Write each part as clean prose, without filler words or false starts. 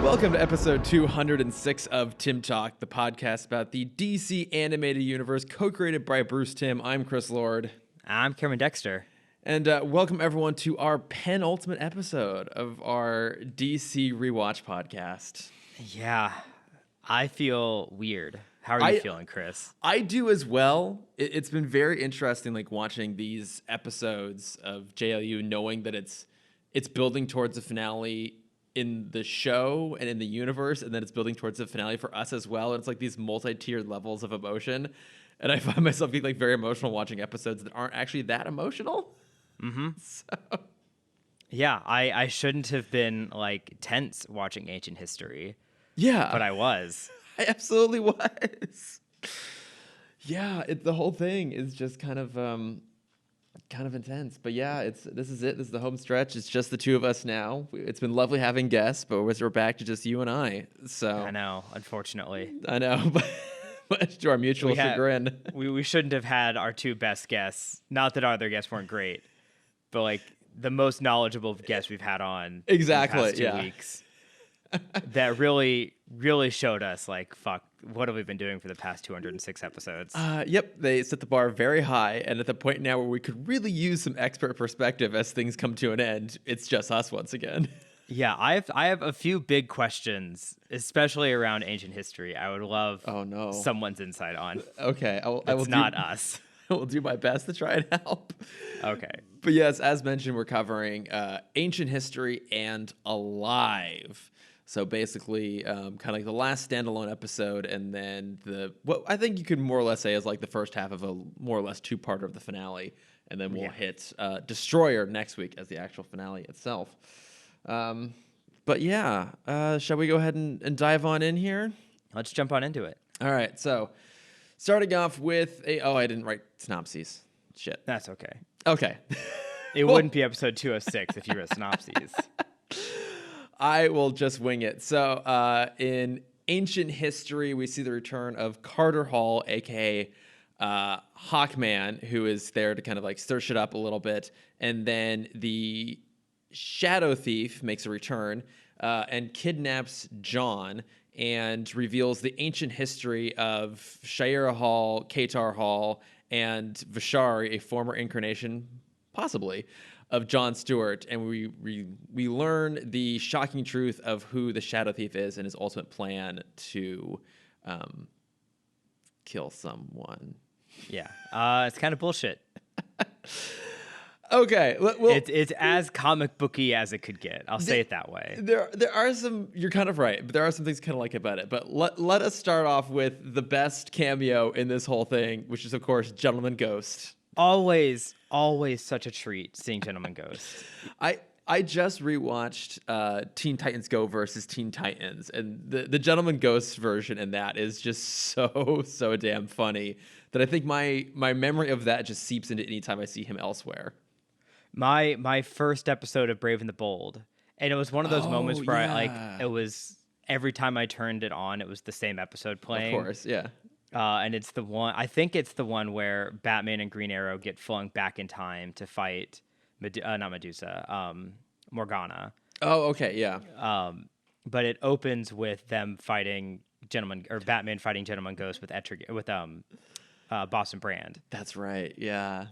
Welcome to episode 206 of Timm Talk, the podcast about the DC animated universe, co-created by Bruce Timm. I'm Chris Lord. I'm Cameron Dexter. And welcome everyone to our penultimate episode of our DC Rewatch podcast. Yeah, I feel weird. How are you feeling, Chris? I do as well. It's been very interesting, like watching these episodes of JLU, knowing that it's building towards the finale in the show and in the universe, and then it's building towards the finale for us as well. And it's like these multi-tiered levels of emotion, and I find myself being like very emotional watching episodes that aren't actually that emotional. Mm-hmm. So yeah, I shouldn't have been like tense watching ancient history. Yeah, but I was. I absolutely was. Yeah, the whole thing is just kind of intense. But yeah, this is it. This is the home stretch. It's just the two of us now. It's been lovely having guests, but we're back to just you and I. So I know, unfortunately. I know, but to our mutual chagrin. We shouldn't have had our two best guests. Not that our other guests weren't great, but like the most knowledgeable guests we've had on exactly in the past 2 weeks. That really showed us like, fuck, what have we been doing for the past 206 episodes? Yep, they set the bar very high, and at the point now where we could really use some expert perspective as things come to an end, it's just us once again. Yeah, I have a few big questions, especially around ancient history. I would love someone's insight on. Okay, I will not us. I will do my best to try and help. Okay. But yes, as mentioned, we're covering ancient history and Alive. So basically, kind of like the last standalone episode, and then what I think you could more or less say is like the first half of a more or less two-parter of the finale, and then we'll hit Destroyer next week as the actual finale itself. But yeah, shall we go ahead and dive on in here? Let's jump on into it. All right, so starting off with I didn't write synopses. Shit. That's okay. Okay. It wouldn't be episode 206 if you wrote synopses. I will just wing it. So in ancient history, we see the return of Carter Hall, a.k.a. Hawkman, who is there to kind of like stir shit up a little bit. And then the Shadow Thief makes a return and kidnaps John and reveals the ancient history of Shayera Hall, Katar Hall, and Vishari, a former incarnation, possibly, of John Stewart, and we learn the shocking truth of who the Shadow Thief is and his ultimate plan to kill someone. Yeah, it's kind of bullshit. Okay, it's as comic booky as it could get. I'll say it that way. There are some. You're kind of right, but there are some things kind of like about it. But let us start off with the best cameo in this whole thing, which is of course Gentleman Ghost. Always such a treat seeing Gentleman Ghost. I just rewatched Teen Titans Go versus Teen Titans, and the Gentleman Ghost version in that is just so damn funny that I think my memory of that just seeps into any time I see him elsewhere. My first episode of Brave and the Bold, and it was one of those moments where it was every time I turned it on, it was the same episode playing. Of course, yeah. And it's the one, I think it's the one where Batman and Green Arrow get flung back in time to fight, Morgana. Oh, okay, yeah. But it opens with them fighting Batman fighting Gentleman Ghost with Boston Brand. That's right, yeah.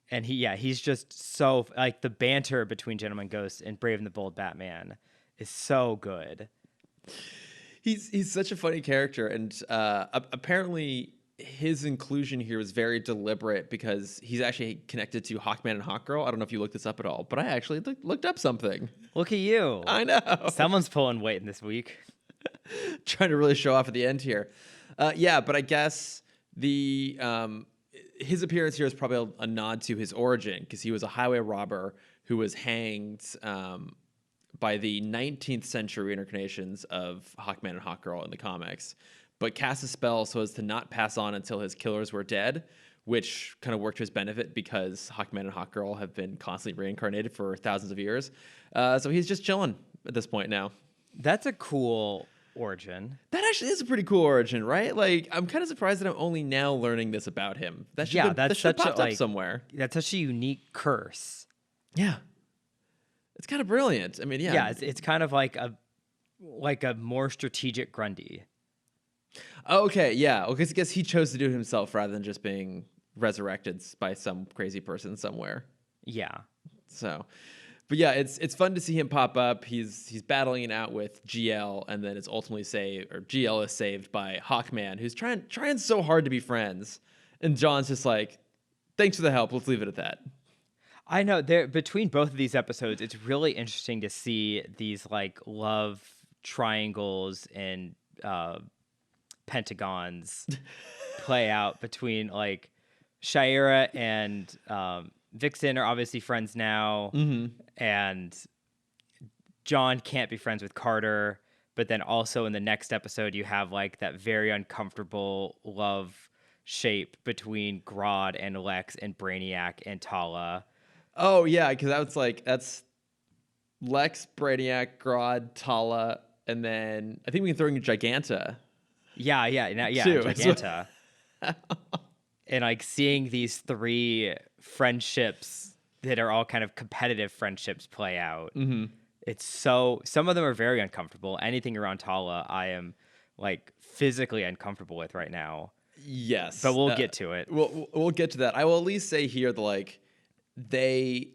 And he's just so, like, the banter between Gentleman Ghost and Brave and the Bold Batman is so good. He's such a funny character, and apparently his inclusion here was very deliberate because he's actually connected to Hawkman and Hawkgirl. I don't know if you looked this up at all, but I actually looked up something. Look at you. I know. Someone's pulling weight in this week. Trying to really show off at the end here. Yeah, but I guess his appearance here is probably a nod to his origin because he was a highway robber who was hanged by the 19th century incarnations of Hawkman and Hawkgirl in the comics, but cast a spell so as to not pass on until his killers were dead, which kind of worked to his benefit because Hawkman and Hawkgirl have been constantly reincarnated for thousands of years. So he's just chilling at this point now. That's a cool origin. That actually is a pretty cool origin, right? Like, I'm kind of surprised that I'm only now learning this about him. That should have popped up somewhere. That's such a unique curse. Yeah. It's kind of brilliant. I mean, yeah. Yeah, it's kind of like like a more strategic Grundy. Okay, yeah. Okay, I guess he chose to do it himself rather than just being resurrected by some crazy person somewhere. Yeah. So, but yeah, it's fun to see him pop up. He's battling it out with GL, and then it's ultimately GL is saved by Hawkman, who's trying so hard to be friends, and John's just like, "Thanks for the help. Let's leave it at that." I know there between both of these episodes, it's really interesting to see these like love triangles and pentagons play out between like Shayera and Vixen are obviously friends now, and John can't be friends with Carter. But then also in the next episode, you have like that very uncomfortable love shape between Grodd and Lex and Brainiac and Tala. Oh yeah, because that's Lex, Brainiac, Grodd, Tala, and then I think we can throw in Giganta. Yeah, Too. Giganta. And like seeing these three friendships that are all kind of competitive friendships play out. It's some of them are very uncomfortable. Anything around Tala, I am like physically uncomfortable with right now. Yes, but we'll get to it. We'll get to that. I will at least say here that like they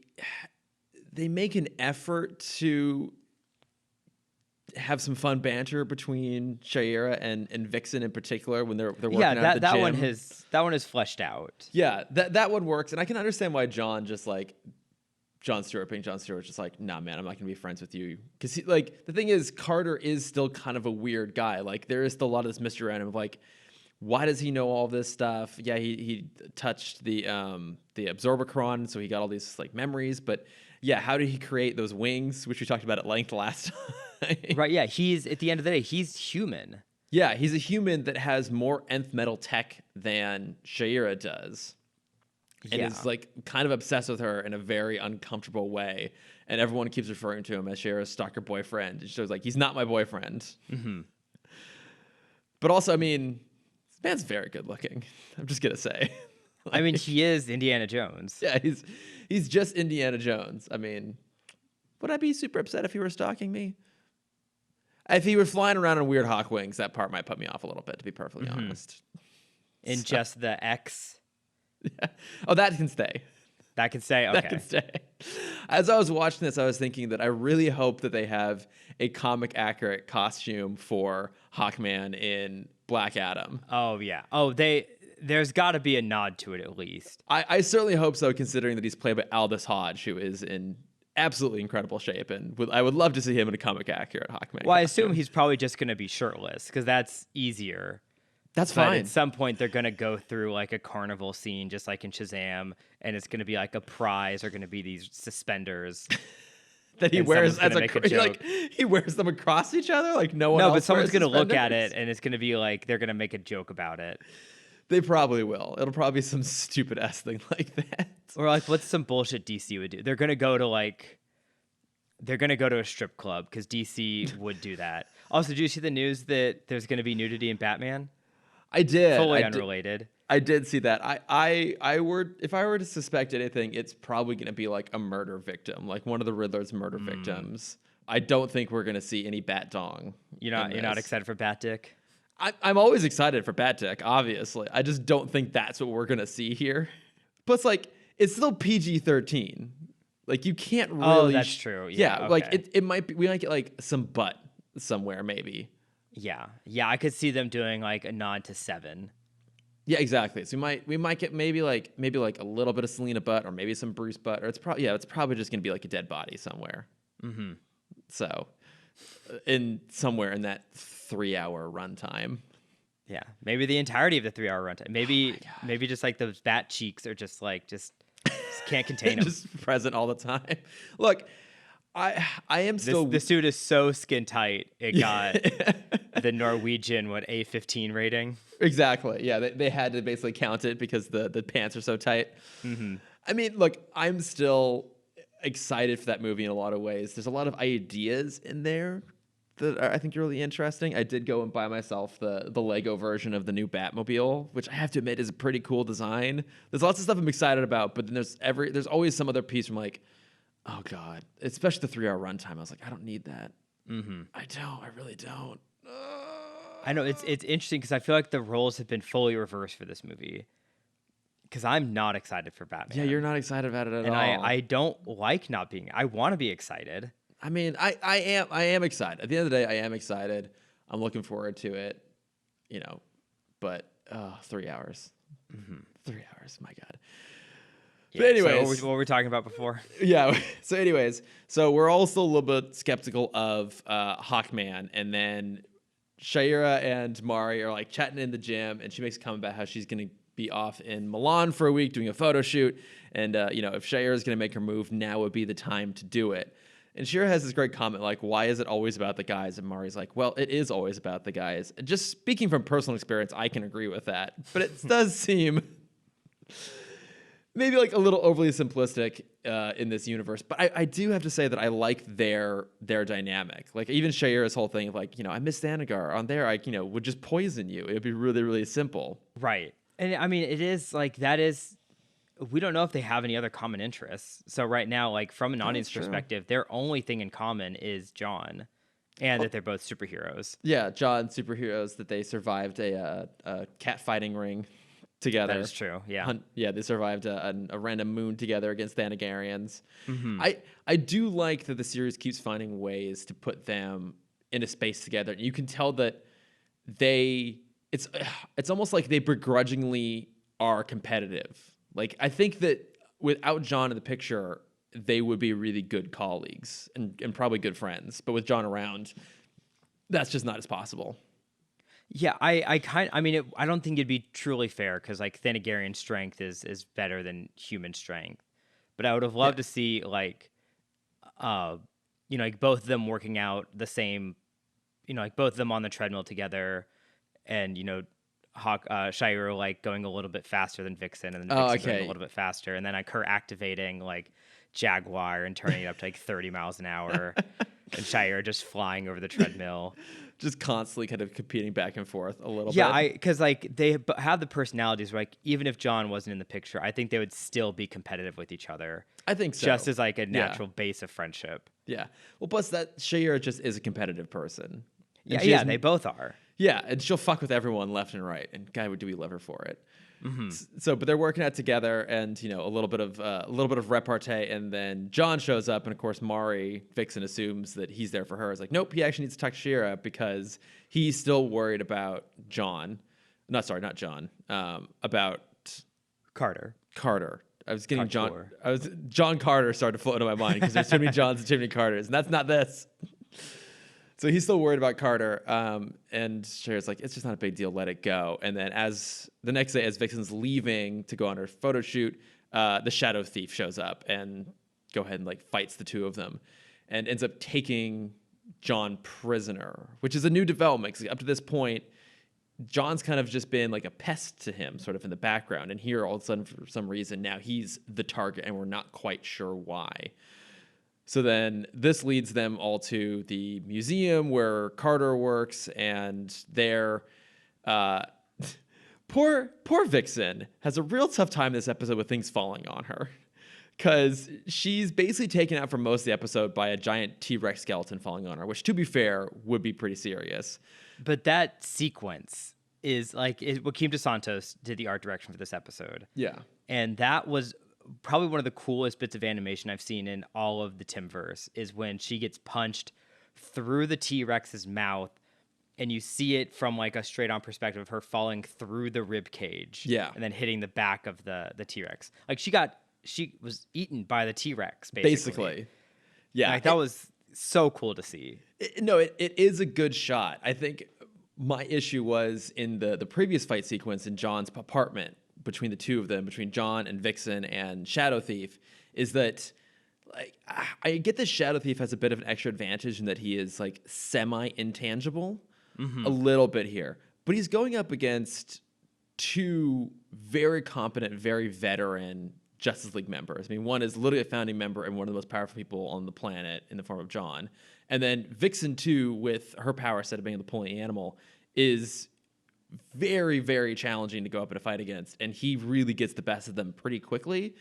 make an effort to have some fun banter between Shayera and Vixen in particular when they're working out at the gym. That one is fleshed out. Yeah, that one works, and I can understand why John Stewart being John Stewart just like, nah, man, I'm not gonna be friends with you, because like the thing is, Carter is still kind of a weird guy. Like there is still a lot of this mystery around him of like, why does he know all this stuff? Yeah, he touched the Absorbicron, so he got all these like memories, but yeah, how did he create those wings, which we talked about at length last time? Right, yeah, he's at the end of the day, he's human. Yeah, he's a human that has more nth metal tech than Shayera does. And is like kind of obsessed with her in a very uncomfortable way. And everyone keeps referring to him as Shayera's stalker boyfriend. And she was like, he's not my boyfriend. But also, I mean, this man's very good looking. I'm just going to say. I mean, he is Indiana Jones. Yeah, he's just Indiana Jones. I mean, would I be super upset if he were stalking me? If he were flying around on weird hawk wings, that part might put me off a little bit, to be perfectly honest. In just the X. Yeah. Oh, that can stay. That can stay? Okay. That can stay. As I was watching this, I was thinking that I really hope that they have a comic accurate costume for Hawkman in Black Adam. Oh, yeah. There's got to be a nod to it at least. I certainly hope so, considering that he's played by Aldous Hodge, who is in absolutely incredible shape, and I would love to see him in a comic accurate Hawkman. Well, I assume he's probably just going to be shirtless, because that's easier. That's but fine. At some point, they're going to go through like a carnival scene, just like in Shazam, and it's going to be like a prize are going to be these suspenders that he wears as he wears them across each other, like no one. No, else but someone's going to look at suspenders? it, and it's going to be like they're going to make a joke about it. They probably will. It'll probably be some stupid ass thing like that. Or like, what's some bullshit DC would do? They're going to go to a strip club, because DC would do that. Also, did you see the news that there's going to be nudity in Batman? I did. Fully unrelated. I did see that. If I were to suspect anything, it's probably going to be like a murder victim, like one of the Riddler's murder victims. I don't think we're going to see any Bat Dong. You're not excited for Bat Dick? I'm always excited for Bat Dick, obviously. I just don't think that's what we're going to see here. Plus, like, it's still PG-13. Like, you can't really. Oh, that's true. Yeah, okay. Like it might be. We might get like some butt somewhere, maybe. Yeah, I could see them doing like a nod to Seven. Yeah, exactly. So we might get maybe like a little bit of Selena butt, or maybe some Bruce butt, or it's probably just gonna be like a dead body somewhere. So, somewhere in that 3-hour runtime. Yeah, maybe the entirety of the 3-hour runtime. Maybe just like those bat cheeks are just can't contain them. Just present all the time. Look, I am still. The suit is so skin tight. It got the Norwegian A15 rating. Exactly. Yeah, they had to basically count it because the pants are so tight. I mean, look, I'm still excited for that movie in a lot of ways. There's a lot of ideas in there that I think are really interesting. I did go and buy myself the Lego version of the new Batmobile, which I have to admit is a pretty cool design. There's lots of stuff I'm excited about, but then there's always some other piece from like, oh God, especially the 3-hour runtime. I was like, I don't need that. I don't. I really don't. I know it's interesting because I feel like the roles have been fully reversed for this movie. Because I'm not excited for Batman. Yeah, you're not excited about it at and all. I don't like not being. I want to be excited. I mean, I am excited. At the end of the day, I am excited. I'm looking forward to it. But 3 hours. 3 hours. My God. Yeah, But anyways, so what were we talking about before? Yeah. So anyways, we're all still a little bit skeptical of Hawkman, and then Shayera and Mari are like chatting in the gym, and she makes a comment about how she's going to be off in Milan for a week doing a photo shoot, and if Shayera is going to make her move, now would be the time to do it. And Shira has this great comment like, why is it always about the guys? And Mari's like, well, it is always about the guys. Just speaking from personal experience, I can agree with that. But it does seem maybe like a little overly simplistic in this universe. But I do have to say that I like their dynamic. Like even Shayera's whole thing of like, I miss Thanagar. On there, I would just poison you. It would be really, really simple. Right. And I mean, it is like that is. We don't know if they have any other common interests. So right now, like from an audience perspective, their only thing in common is John, and that they're both superheroes. Yeah, John, superheroes, that they survived a cat fighting ring together. That is true. Yeah, they survived a random moon together against Thanagarians. I do like that the series keeps finding ways to put them in a space together. And you can tell that it's almost like they begrudgingly are competitive. Like, I think that without John in the picture, they would be really good colleagues and probably good friends. But with John around, that's just not as possible. Yeah, I don't think it'd be truly fair because like Thanagarian strength is better than human strength. But I would have loved to see like both of them working out the same, like both of them on the treadmill together, and Shayera like going a little bit faster than Vixen, and then Vixen going a little bit faster, and then like her activating like Jaguar and turning it up to like 30 miles an hour, and Shayera just flying over the treadmill, just constantly kind of competing back and forth a little bit. Yeah, because like they have the personalities where, like even if John wasn't in the picture, I think they would still be competitive with each other. I think so, just as like a natural base of friendship. Yeah. Well, plus that Shayera just is a competitive person. Yeah, they both are. Yeah, and she'll fuck with everyone left and right, and God, do we love her for it? So, but they're working out together, and a little bit of repartee, and then John shows up, and of course, Vixen assumes that he's there for her. It's like, nope, he actually needs to talk to Shayera because he's still worried about John. Not John. About Carter. I was getting John Carter started to float into my mind because there's too many Johns and too many Carters, and that's not this. So he's still worried about Carter, and Shayera's like, it's just not a big deal, let it go. And then as the next day, as Vixen's leaving to go on her photo shoot, the Shadow Thief shows up and go ahead and like fights the two of them and ends up taking John prisoner, which is a new development because up to this point, John's kind of just been like a pest to him sort of in the background. And here all of a sudden, for some reason, now he's the target and we're not quite sure why. So then this leads them all to the museum where Carter works, and there, poor Vixen has a real tough time this episode with things falling on her, because she's basically taken out for most of the episode by a giant T-Rex skeleton falling on her, which, to be fair, would be pretty serious. But that sequence is like Joaquim dos Santos did the art direction for this episode. Yeah, and that was probably one of the coolest bits of animation I've seen in all of the Timmverse is when she gets punched through the T-Rex's mouth, and you see it from like a straight on perspective of her falling through the rib cage, and then hitting the back of the T-Rex. Like she was eaten by the T-Rex basically. Yeah, like, that was so cool to see. It is a good shot. I think my issue was in the previous fight sequence in John's apartment, between the two of them, between John and Vixen and Shadow Thief, is that like I get the Shadow Thief has a bit of an extra advantage in that he is like semi-intangible a little bit here. But he's going up against two very competent, very veteran Justice League members. I mean, one is literally a founding member and one of the most powerful people on the planet in the form of John. And then Vixen, too, with her power set of being the pulling animal, is very, very challenging to go up in a fight against, and he really gets the best of them pretty quickly.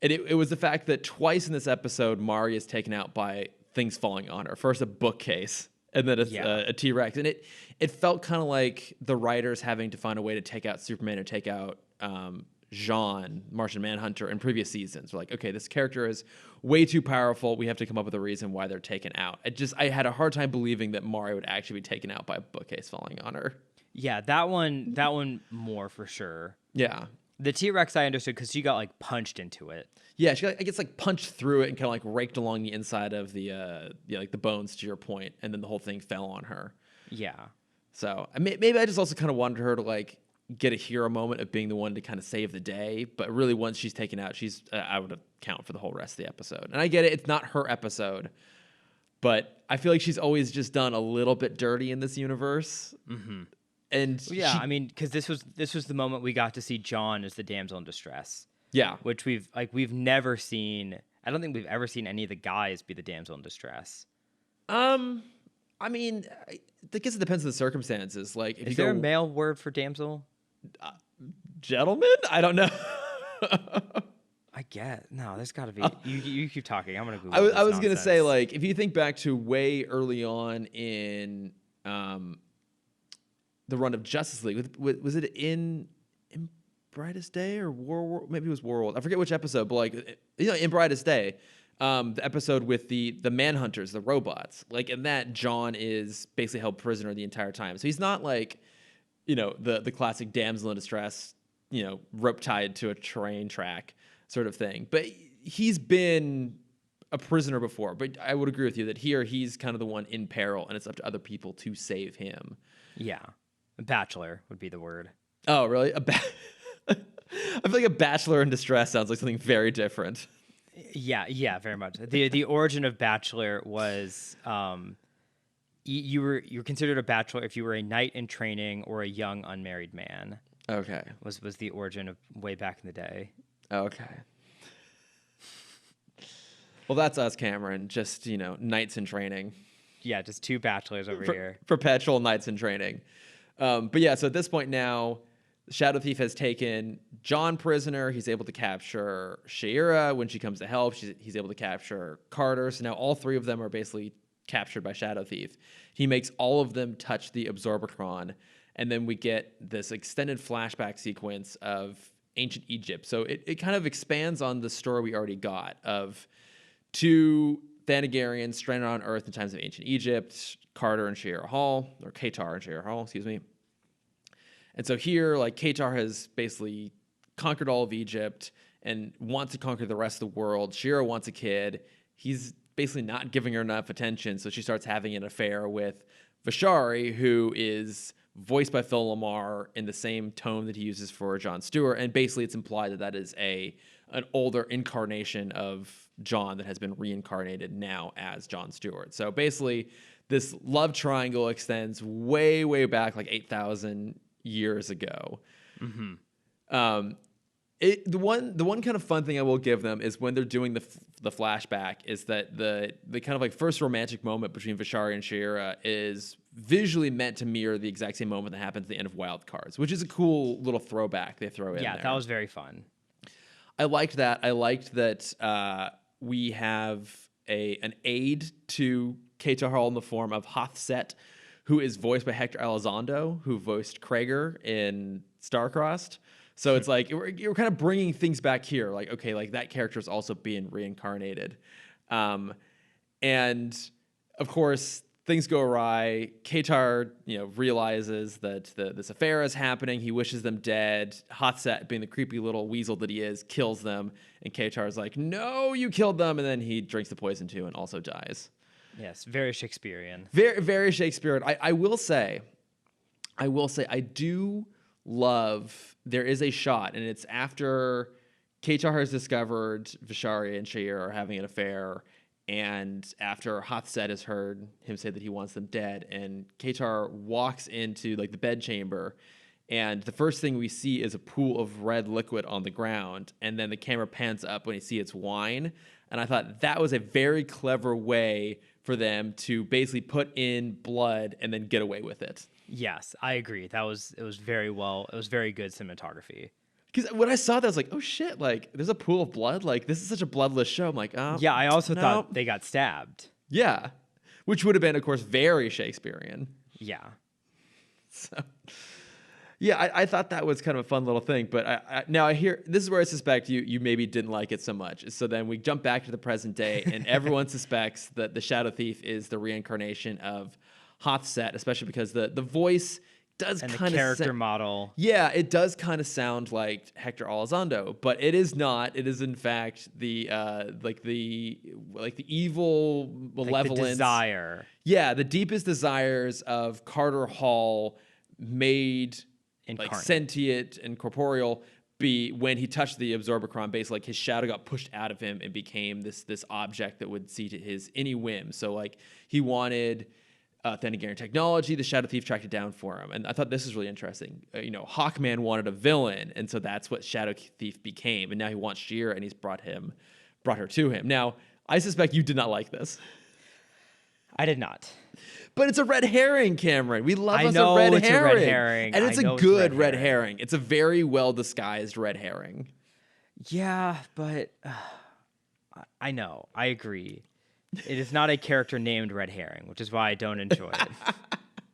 And it was the fact that twice in this episode, Mari is taken out by things falling on her. First a bookcase, and then a T-Rex, and it felt kind of like the writers having to find a way to take out Superman or take out Jean, Martian Manhunter, in previous seasons. We're like, okay, this character is way too powerful. We have to come up with a reason why they're taken out. I had a hard time believing that Mari would actually be taken out by a bookcase falling on her. Yeah, that one more for sure. Yeah. The T-Rex I understood because she got like punched into it. Yeah, she got, I guess, like punched through it and kind of like raked along the inside of the like the bones, to your point, and then the whole thing fell on her. Yeah. So maybe I just also kind of wanted her to like get a hero moment of being the one to kind of save the day, but really once she's taken out, she's out of count for the whole rest of the episode. And I get it; it's not her episode, but I feel like she's always just done a little bit dirty in this universe. Mm-hmm. And yeah, I mean, because this was the moment we got to see John as the damsel in distress. Yeah, which we've never seen. I don't think we've ever seen any of the guys be the damsel in distress. I mean, I guess it depends on the circumstances. Like, if is there a male word for damsel? Gentleman? I don't know. I get no. There's got to be. You keep talking. I'm gonna Google. I was gonna say, like, if you think back to way early on in the run of Justice League, was it in Brightest Day or War? Maybe it was Warworld. I forget which episode, but like, in Brightest Day, the episode with the Manhunters, the robots. Like, in that, John is basically held prisoner the entire time. So he's not like, the classic damsel in distress, rope tied to a train track sort of thing. But he's been a prisoner before. But I would agree with you that here he's kind of the one in peril, and it's up to other people to save him. Yeah, a bachelor would be the word. Oh, really? I feel like a bachelor in distress sounds like something very different. Yeah, very much. The origin of bachelor was you were considered a bachelor if you were a knight in training or a young unmarried man. Okay. Was the origin of way back in the day. Okay. Well, that's us, Cameron. Just, knights in training. Yeah, just two bachelors over here. Perpetual knights in training. But yeah, so at this point now, Shadow Thief has taken John prisoner. He's able to capture Shayera when she comes to help. He's able to capture Carter. So now all three of them are basically captured by Shadow Thief. He makes all of them touch the Absorbicron. And then we get this extended flashback sequence of ancient Egypt. So it kind of expands on the story we already got of two Thanagarians stranded on Earth in times of ancient Egypt, Carter and Qatar and Shayera Hall, excuse me. And so here, like, Qatar has basically conquered all of Egypt and wants to conquer the rest of the world. Shayera wants a kid. He's basically not giving her enough attention, so she starts having an affair with Vishari, who is voiced by Phil Lamar in the same tone that he uses for Jon Stewart. And basically it's implied that is an older incarnation of John that has been reincarnated now as Jon Stewart. So basically this love triangle extends way, way back, like 8,000 years ago. Mm-hmm. The one kind of fun thing I will give them is when they're doing the flashback is that the kind of like first romantic moment between Vishari and Shayera is visually meant to mirror the exact same moment that happens at the end of Wild Cards, which is a cool little throwback they throw in there. Yeah, that was very fun. I liked that. I liked that we have an aide to Qatar Hall in the form of Hothset, who is voiced by Hector Elizondo, who voiced Krager in Starcrossed. So it's like you're kind of bringing things back here. Like, okay, like that character is also being reincarnated. And of course, things go awry. Qatar, realizes that this affair is happening. He wishes them dead. Hothset, being the creepy little weasel that he is, kills them. And Qatar is like, no, you killed them. And then he drinks the poison too and also dies. Yes, very Shakespearean. Very, very Shakespearean. I will say, I do love, there is a shot, and it's after Qatar has discovered Vishari and Shayera are having an affair, and after Hothset has heard him say that he wants them dead, and Qatar walks into like the bedchamber, and the first thing we see is a pool of red liquid on the ground, and then the camera pans up when you see it's wine, and I thought that was a very clever way for them to basically put in blood and then get away with it. Yes, I agree. It was very well. It was very good cinematography. Because when I saw that, I was like, oh shit, like there's a pool of blood. Like this is such a bloodless show. I'm like, yeah, I also thought they got stabbed. Yeah. Which would have been, of course, very Shakespearean. Yeah. So, yeah, I thought that was kind of a fun little thing. But now I hear this is where I suspect you maybe didn't like it so much. So then we jump back to the present day, and everyone suspects that the Shadow Thief is the reincarnation of Hothset, especially because the voice does kind of the character model. Yeah, it does kind of sound like Hector Elizondo, but it is not. It is in fact the evil malevolence, like the desire. Yeah, the deepest desires of Carter Hall made Incarnate. like sentient and corporeal. When he touched the Absorbicron, basically like his shadow got pushed out of him and became this object that would see to his any whim. So like he wanted Thanagarian technology. The Shadow Thief tracked it down for him, and I thought this is really interesting. Hawkman wanted a villain, and so that's what Shadow Thief became. And now he wants She-Ra, and he's brought her to him. Now, I suspect you did not like this. I did not. But it's a red herring, Cameron. We love it's a red herring, and it's a good red herring. It's a very well disguised red herring. Yeah, but I know. I agree. It is not a character named Red Herring, which is why I don't enjoy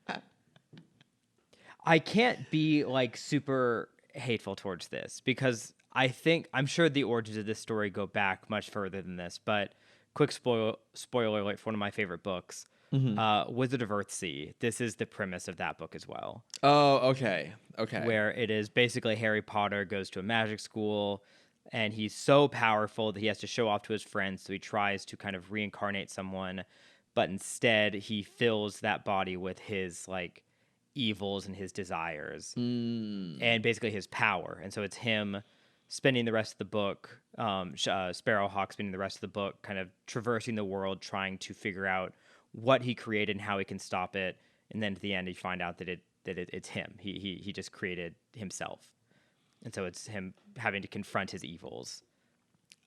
it. I can't be like super hateful towards this because I'm sure the origins of this story go back much further than this, but quick spoiler alert for one of my favorite books, Wizard of Earthsea. This is the premise of that book as well. Oh, okay. Where it is basically Harry Potter goes to a magic school, and he's so powerful that he has to show off to his friends, so he tries to kind of reincarnate someone, but instead he fills that body with his like evils and his desires and basically his power. And so it's him spending the rest of the book, Sparrowhawk spending the rest of the book kind of traversing the world, trying to figure out what he created and how he can stop it. And then at the end, you find out that it's him. He just created himself. And so it's him having to confront his evils.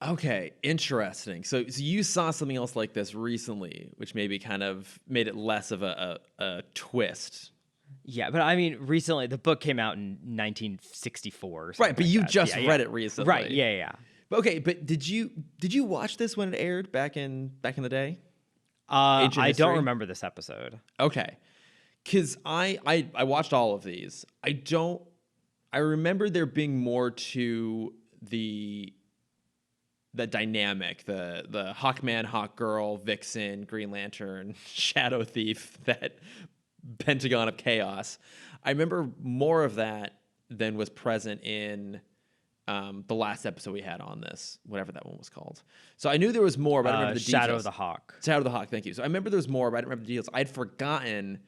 Okay, interesting. So you saw something else like this recently, which maybe kind of made it less of a twist. Yeah, but I mean, recently the book came out in 1964. Right, but you just read it recently. Right? Yeah. But okay, but did you watch this when it aired back in the day? I don't remember this episode. Okay, because I watched all of these. I remember there being more to the dynamic, the Hawkman, Hawkgirl, Vixen, Green Lantern, Shadow Thief, that Pentagon of Chaos. I remember more of that than was present in the last episode we had on this, whatever that one was called. So I knew there was more, but I don't remember the details. Shadow of the Hawk. Shadow of the Hawk, thank you. So I remember there was more, but I didn't remember the details. I'd forgotten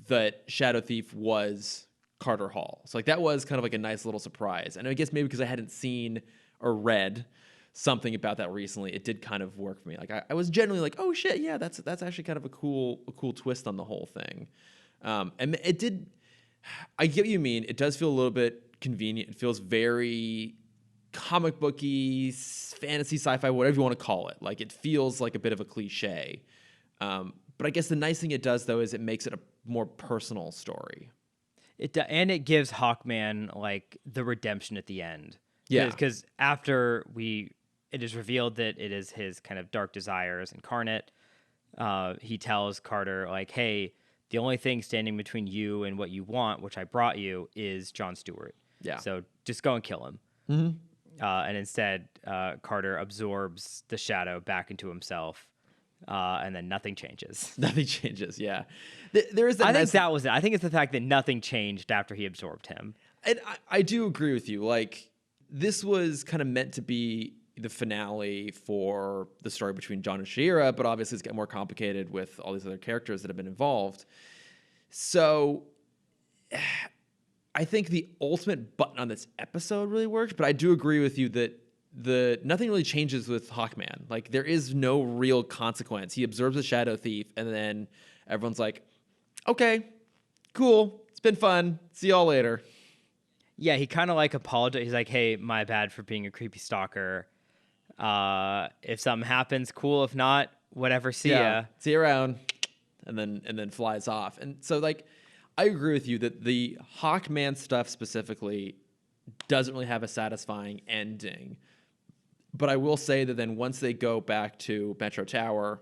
that Shadow Thief was Carter Hall. So like that was kind of like a nice little surprise. And I guess maybe because I hadn't seen or read something about that recently, it did kind of work for me. Like I was generally like, oh shit, yeah, that's actually kind of a cool twist on the whole thing. And it did. I get what you mean. It does feel a little bit convenient. It feels very comic booky, fantasy, sci-fi, whatever you want to call it. Like it feels like a bit of a cliche. But I guess the nice thing it does though is it makes it a more personal story. And it gives Hawkman like the redemption at the end. Yeah, because after it is revealed that it is his kind of dark desires incarnate. He tells Carter like, "Hey, the only thing standing between you and what you want, which I brought you, is John Stewart. Yeah. So just go and kill him." Mm-hmm. And instead, Carter absorbs the shadow back into himself. And then nothing changes. Nothing changes, yeah. There is that. I think that was it. I think it's the fact that nothing changed after he absorbed him. And I do agree with you. Like, this was kind of meant to be the finale for the story between John and She-Ra, but obviously it's getting more complicated with all these other characters that have been involved. So I think the ultimate button on this episode really worked, but I do agree with you that nothing really changes with Hawkman. Like, there is no real consequence. He absorbs the Shadow Thief, and then everyone's like, okay, cool, it's been fun, see y'all later. Yeah, he kind of like apologized. He's like, hey, my bad for being a creepy stalker. If something happens, cool. If not, whatever, see ya. See you around. And then flies off. And so, like, I agree with you that the Hawkman stuff specifically doesn't really have a satisfying ending. But I will say that then once they go back to Metro Tower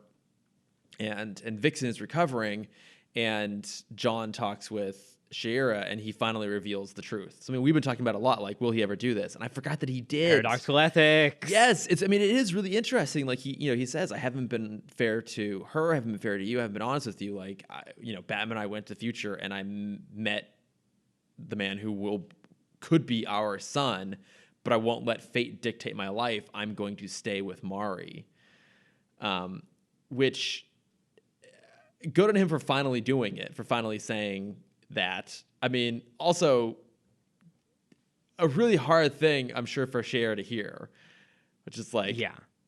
and Vixen is recovering, and John talks with Shayera, and he finally reveals the truth. So I mean, we've been talking about it a lot, like, will he ever do this? And I forgot that he did. Paradoxical ethics. Yes, I mean, it is really interesting. Like, he says, I haven't been fair to her, I haven't been fair to you, I haven't been honest with you. Like, Batman and I went to the future, and I met the man who could be our son, but I won't let fate dictate my life. I'm going to stay with Mari. Which, good on him for finally doing it, for finally saying that. I mean, also a really hard thing, I'm sure, for Shayera to hear, which is like,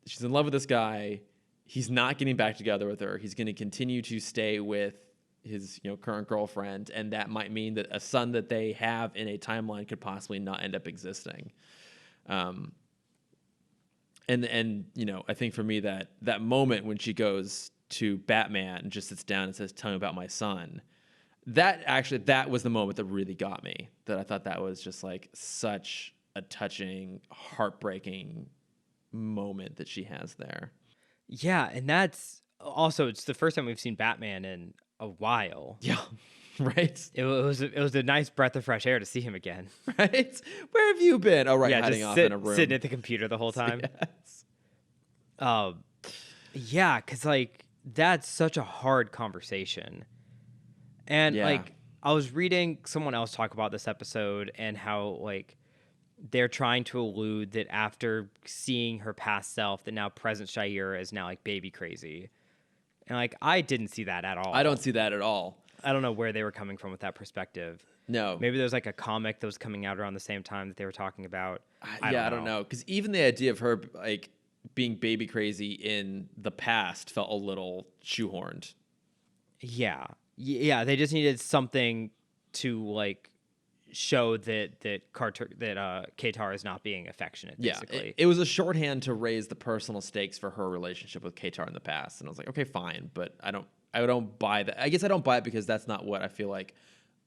she's in love with this guy. He's not getting back together with her. He's going to continue to stay with his current girlfriend, and that might mean that a son that they have in a timeline could possibly not end up existing. And I think for me that moment when she goes to Batman and just sits down and says, "Tell me about my son," that was the moment that really got me. That I thought that was just like such a touching, heartbreaking moment that she has there. Yeah, and that's also, it's the first time we've seen Batman in a while. Yeah, right. It was a nice breath of fresh air to see him again. Right? Where have you been? Oh, right, yeah, hiding just off in a room, sitting at the computer the whole time. Yes. Yeah, because like that's such a hard conversation, and like I was reading someone else talk about this episode and how like they're trying to allude that after seeing her past self, that now present Shayera is now like baby crazy. And like, I didn't see that at all. I don't see that at all. I don't know where they were coming from with that perspective. No. Maybe there's like a comic that was coming out around the same time that they were talking about. I don't know. Because even the idea of her like being baby crazy in the past felt a little shoehorned. Yeah. Yeah. They just needed something to like show that Katar is not being affectionate, basically. Yeah, it was a shorthand to raise the personal stakes for her relationship with Katar in the past. And I was like, okay, fine, but I don't buy that. I guess I don't buy it because that's not what I feel like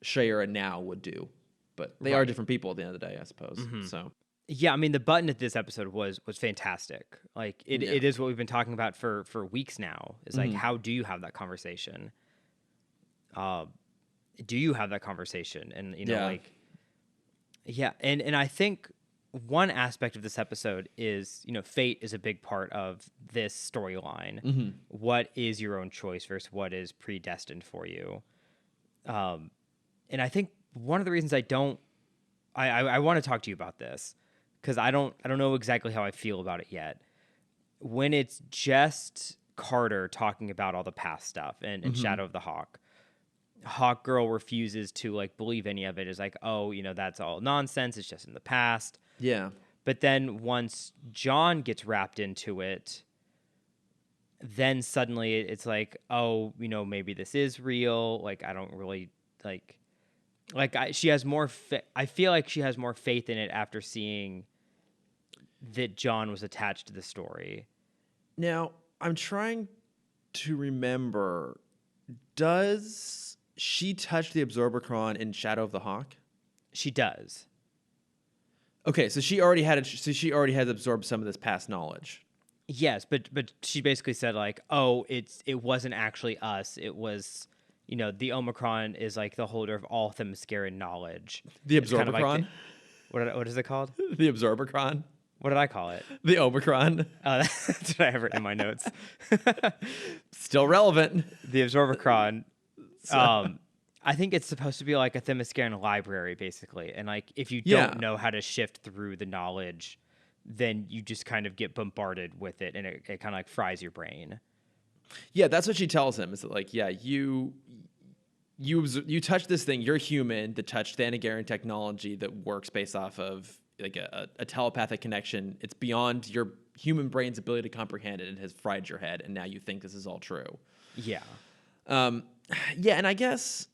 Shayera now would do. But they are different people at the end of the day, I suppose. Mm-hmm. So yeah, I mean, the button at this episode was fantastic. Like it is what we've been talking about for weeks now. Is like, how do you have that conversation? Do you have that conversation? And like, yeah, and I think one aspect of this episode is, fate is a big part of this storyline. Mm-hmm. What is your own choice versus what is predestined for you? And I think one of the reasons I want to talk to you about this, because I don't know exactly how I feel about it yet. When it's just Carter talking about all the past stuff and Shadow of the Hawk, Hawk Girl refuses to like believe any of it. Is like, oh, that's all nonsense. It's just in the past. Yeah. But then once John gets wrapped into it, then suddenly it's like, oh, maybe this is real. Like, I don't really she has more. I feel like she has more faith in it after seeing that John was attached to the story. Now I'm trying to remember. Does she touch the Absorbicron in Shadow of the Hawk? She does. Okay, so she already had has absorbed some of this past knowledge. Yes, but she basically said like, oh, it wasn't actually us. It was, the Omicron is like the holder of all Themysciran knowledge. The Absorbicron? Kind of what is it called? The Absorbicron. What did I call it? The Omicron. Oh, that's what I have written in my notes. Still relevant. The Absorbicron. I think it's supposed to be like a Themysciran library, basically. And like, if you don't know how to shift through the knowledge, then you just kind of get bombarded with it, and it kind of like fries your brain. Yeah, that's what she tells him. Is that like, yeah, you touch this thing. You're human to touch Thanagarian technology that works based off of like a telepathic connection. It's beyond your human brain's ability to comprehend it. It has fried your head, and now you think this is all true. Yeah. Yeah, and I guess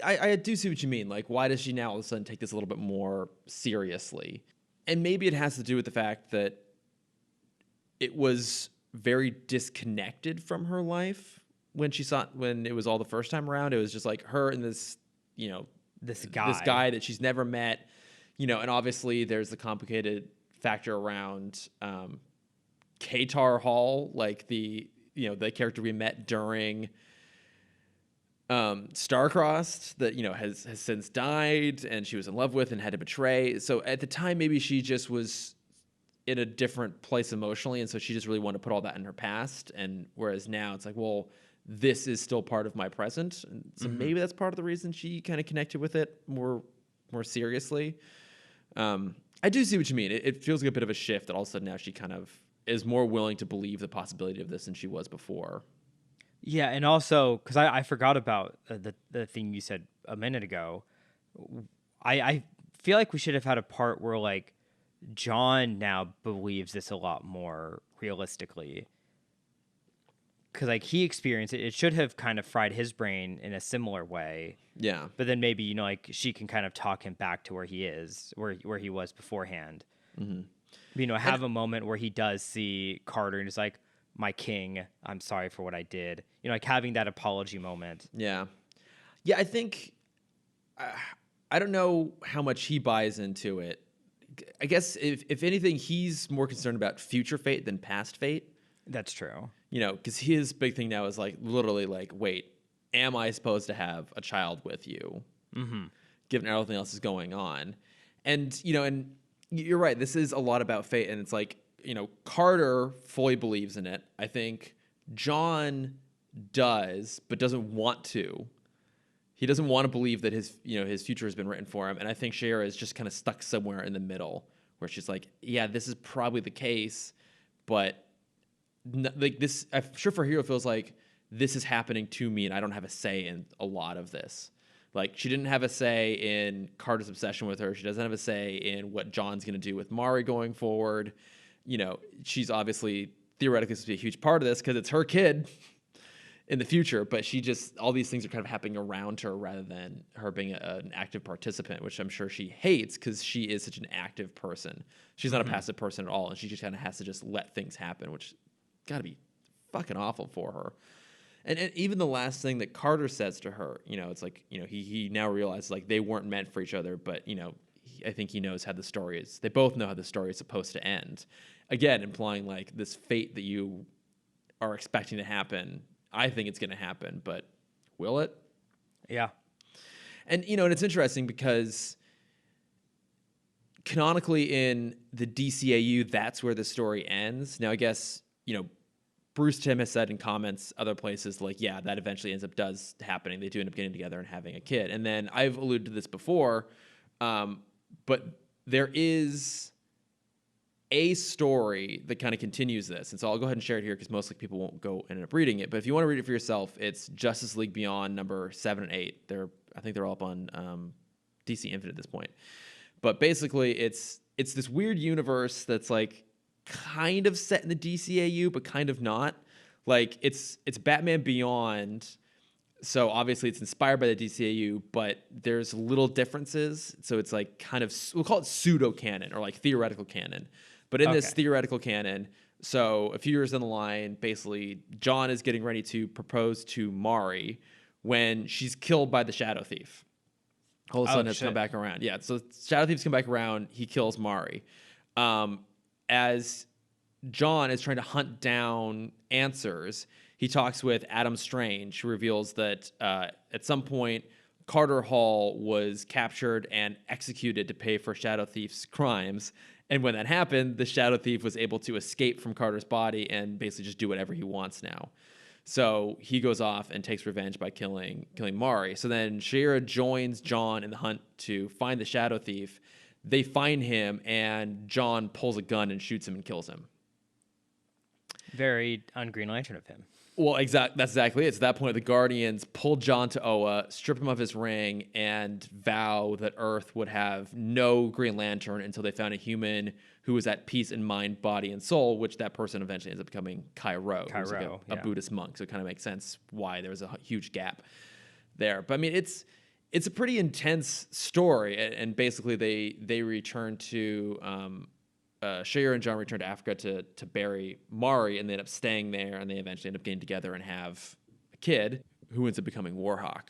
I do see what you mean. Like, why does she now all of a sudden take this a little bit more seriously? And maybe it has to do with the fact that it was very disconnected from her life when it was all the first time around. It was just like her and this guy that she's never met, and obviously there's the complicated factor around Katar Hall, like the the character we met during Star-Crossed that, has since died and she was in love with and had to betray. So at the time, maybe she just was in a different place emotionally. And so she just really wanted to put all that in her past. And whereas now it's like, well, this is still part of my present. And so maybe that's part of the reason she kind of connected with it more seriously. I do see what you mean. It feels like a bit of a shift that all of a sudden now she kind of is more willing to believe the possibility of this than she was before. Yeah, and also because I forgot about the thing you said a minute ago. I feel like we should have had a part where like John now believes this a lot more realistically. Because like he experienced it, it should have kind of fried his brain in a similar way. Yeah, but then maybe like she can kind of talk him back to where he is, where he was beforehand. Have a moment where he does see Carter and he's like, "My king, I'm sorry for what I did." Like having that apology moment. Yeah. I think I don't know how much he buys into it. I guess if anything, he's more concerned about future fate than past fate. That's true. Because his big thing now is like literally like, wait, am I supposed to have a child with you? Given everything else is going on. And, and you're right. This is a lot about fate. And it's like, Carter fully believes in it. I think John does, but doesn't want to. He doesn't want to believe that his future has been written for him. And I think Shayera is just kind of stuck somewhere in the middle where she's like, yeah, this is probably the case, but like this, I'm sure for Hero feels like this is happening to me and I don't have a say in a lot of this. Like she didn't have a say in Carter's obsession with her. She doesn't have a say in what John's going to do with Mari going forward. She's obviously theoretically supposed to be a huge part of this because it's her kid in the future, but she just, all these things are kind of happening around her rather than her being an active participant, which I'm sure she hates because she is such an active person. She's not a passive person at all. And she just kind of has to just let things happen, which got to be fucking awful for her. And even the last thing that Carter says to her, it's like, he now realizes like they weren't meant for each other, but, I think he knows how the story is. They both know how the story is supposed to end. Again, implying like this fate that you are expecting to happen. I think it's going to happen, but will it? Yeah. And, and it's interesting because canonically in the DCAU, that's where the story ends. Now, I guess, Bruce Timm has said in comments other places like, yeah, that eventually does happening. They do end up getting together and having a kid. And then I've alluded to this before, but there is a story that kind of continues this. And so I'll go ahead and share it here because mostly people won't go and end up reading it. But if you want to read it for yourself, it's Justice League Beyond number 7 and 8. I think they're all up on DC Infinite at this point. But basically it's this weird universe that's like kind of set in the DCAU, but kind of not. Like it's Batman Beyond. So obviously it's inspired by the DCAU, but there's little differences. So it's like kind of, we'll call it pseudo canon or like theoretical canon. But in this theoretical canon, so a few years down the line, basically John is getting ready to propose to Mari when she's killed by the Shadow Thief. All of a sudden it's come back around. Yeah, so Shadow Thief's come back around. He kills Mari. As John is trying to hunt down answers, he talks with Adam Strange, who reveals that at some point Carter Hall was captured and executed to pay for Shadow Thief's crimes. And when that happened, the Shadow Thief was able to escape from Carter's body and basically just do whatever he wants now. So he goes off and takes revenge by killing Mari. So then Shayera joins John in the hunt to find the Shadow Thief. They find him, and John pulls a gun and shoots him and kills him. Very un-Green Lantern of him. Well, that's exactly it. So at that point, the Guardians pull John to Oa, strip him of his ring, and vow that Earth would have no Green Lantern until they found a human who was at peace in mind, body, and soul, which that person eventually ends up becoming Cairo, who's like a Buddhist monk. So it kind of makes sense why there was a huge gap there. But I mean, it's a pretty intense story, and basically they return to Shayera and John return to Africa to bury Mari, and they end up staying there, and they eventually end up getting together and have a kid who ends up becoming Warhawk.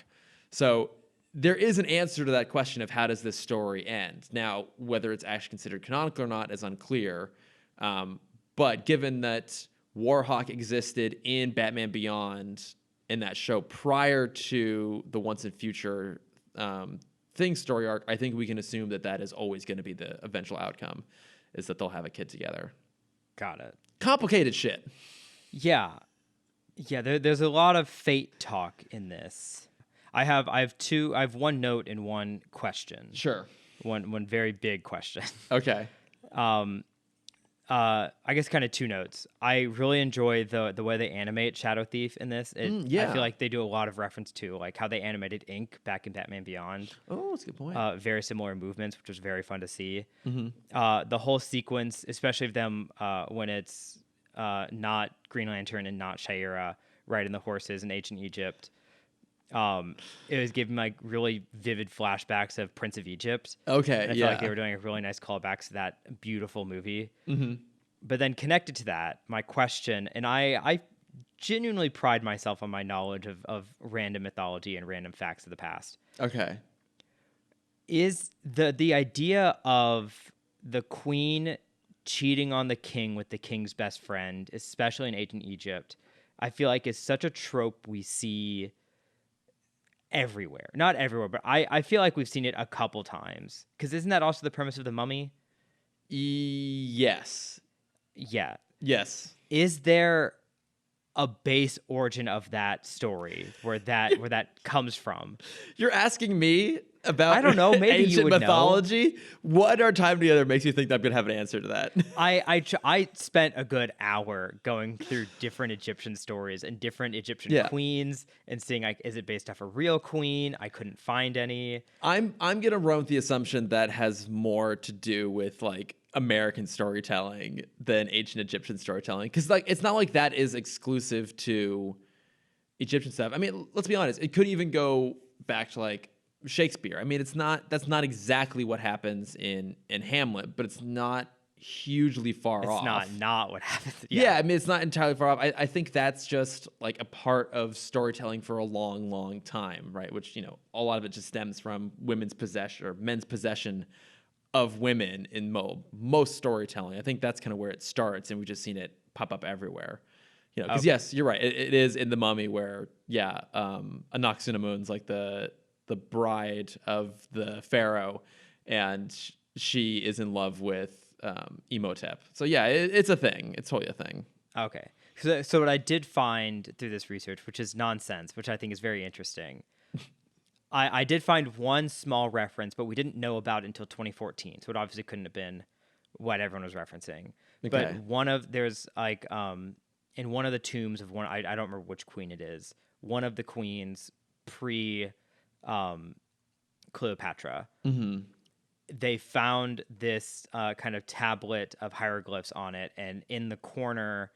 So there is an answer to that question of how does this story end. Now, whether it's actually considered canonical or not is unclear, but given that Warhawk existed in Batman Beyond in that show prior to the Once and Future Thing story arc, I think we can assume that is always going to be the eventual outcome, is that they'll have a kid together. Got it. Complicated shit. Yeah. Yeah, there's a lot of fate talk in this. I have one note and one question. Sure. One very big question. Okay. I guess kind of two notes. I really enjoy the way they animate Shadow Thief in this. I feel like they do a lot of reference to like how they animated Ink back in Batman Beyond. Oh, that's a good point. Very similar movements, which was very fun to see. Mm-hmm. The whole sequence, especially of them when it's not Green Lantern and not Shayera riding the horses in ancient Egypt. It was giving like really vivid flashbacks of Prince of Egypt. Okay, and I felt like they were doing a really nice callback to that beautiful movie. Mm-hmm. But then connected to that, my question, and I genuinely pride myself on my knowledge of random mythology and random facts of the past. Okay. Is the idea of the queen cheating on the king with the king's best friend, especially in ancient Egypt, I feel like is such a trope we see everywhere. Not everywhere, but I feel like we've seen it a couple times. Because isn't that also the premise of The Mummy? Yes. Yeah. Yes. Is there a base origin of that story where that comes from? You're asking me about I don't know, maybe ancient you would mythology? What our time together makes you think I'm going to have an answer to that? I spent a good hour going through different Egyptian stories and different Egyptian queens and seeing like, is it based off a real queen? I couldn't find any. I'm going to run with the assumption that has more to do with like American storytelling than ancient Egyptian storytelling, because like it's not like that is exclusive to Egyptian stuff. I mean, let's be honest, it could even go back to like Shakespeare. I mean, that's not exactly what happens in Hamlet, but it's not hugely far off. It's not what happens. Yeah, I mean, it's not entirely far off. I think that's just like a part of storytelling for a long, long time, right? Which, you know, a lot of it just stems from women's possession or men's possession of women in most storytelling. I think that's kind of where it starts, and we've just seen it pop up everywhere. You know, because yes, you're right. It is in The Mummy where, Anaxunamun's like the bride of the pharaoh, and she is in love with Imhotep. So yeah, it's a thing. It's totally a thing. Okay. So what I did find through this research, which is nonsense, which I think is very interesting, I did find one small reference, but we didn't know about it until 2014. So it obviously couldn't have been what everyone was referencing. Okay. But there's like in one of the tombs of I don't remember which queen it is. One of the queens pre Cleopatra. Mm-hmm. They found this kind of tablet of hieroglyphs on it, and in the corner,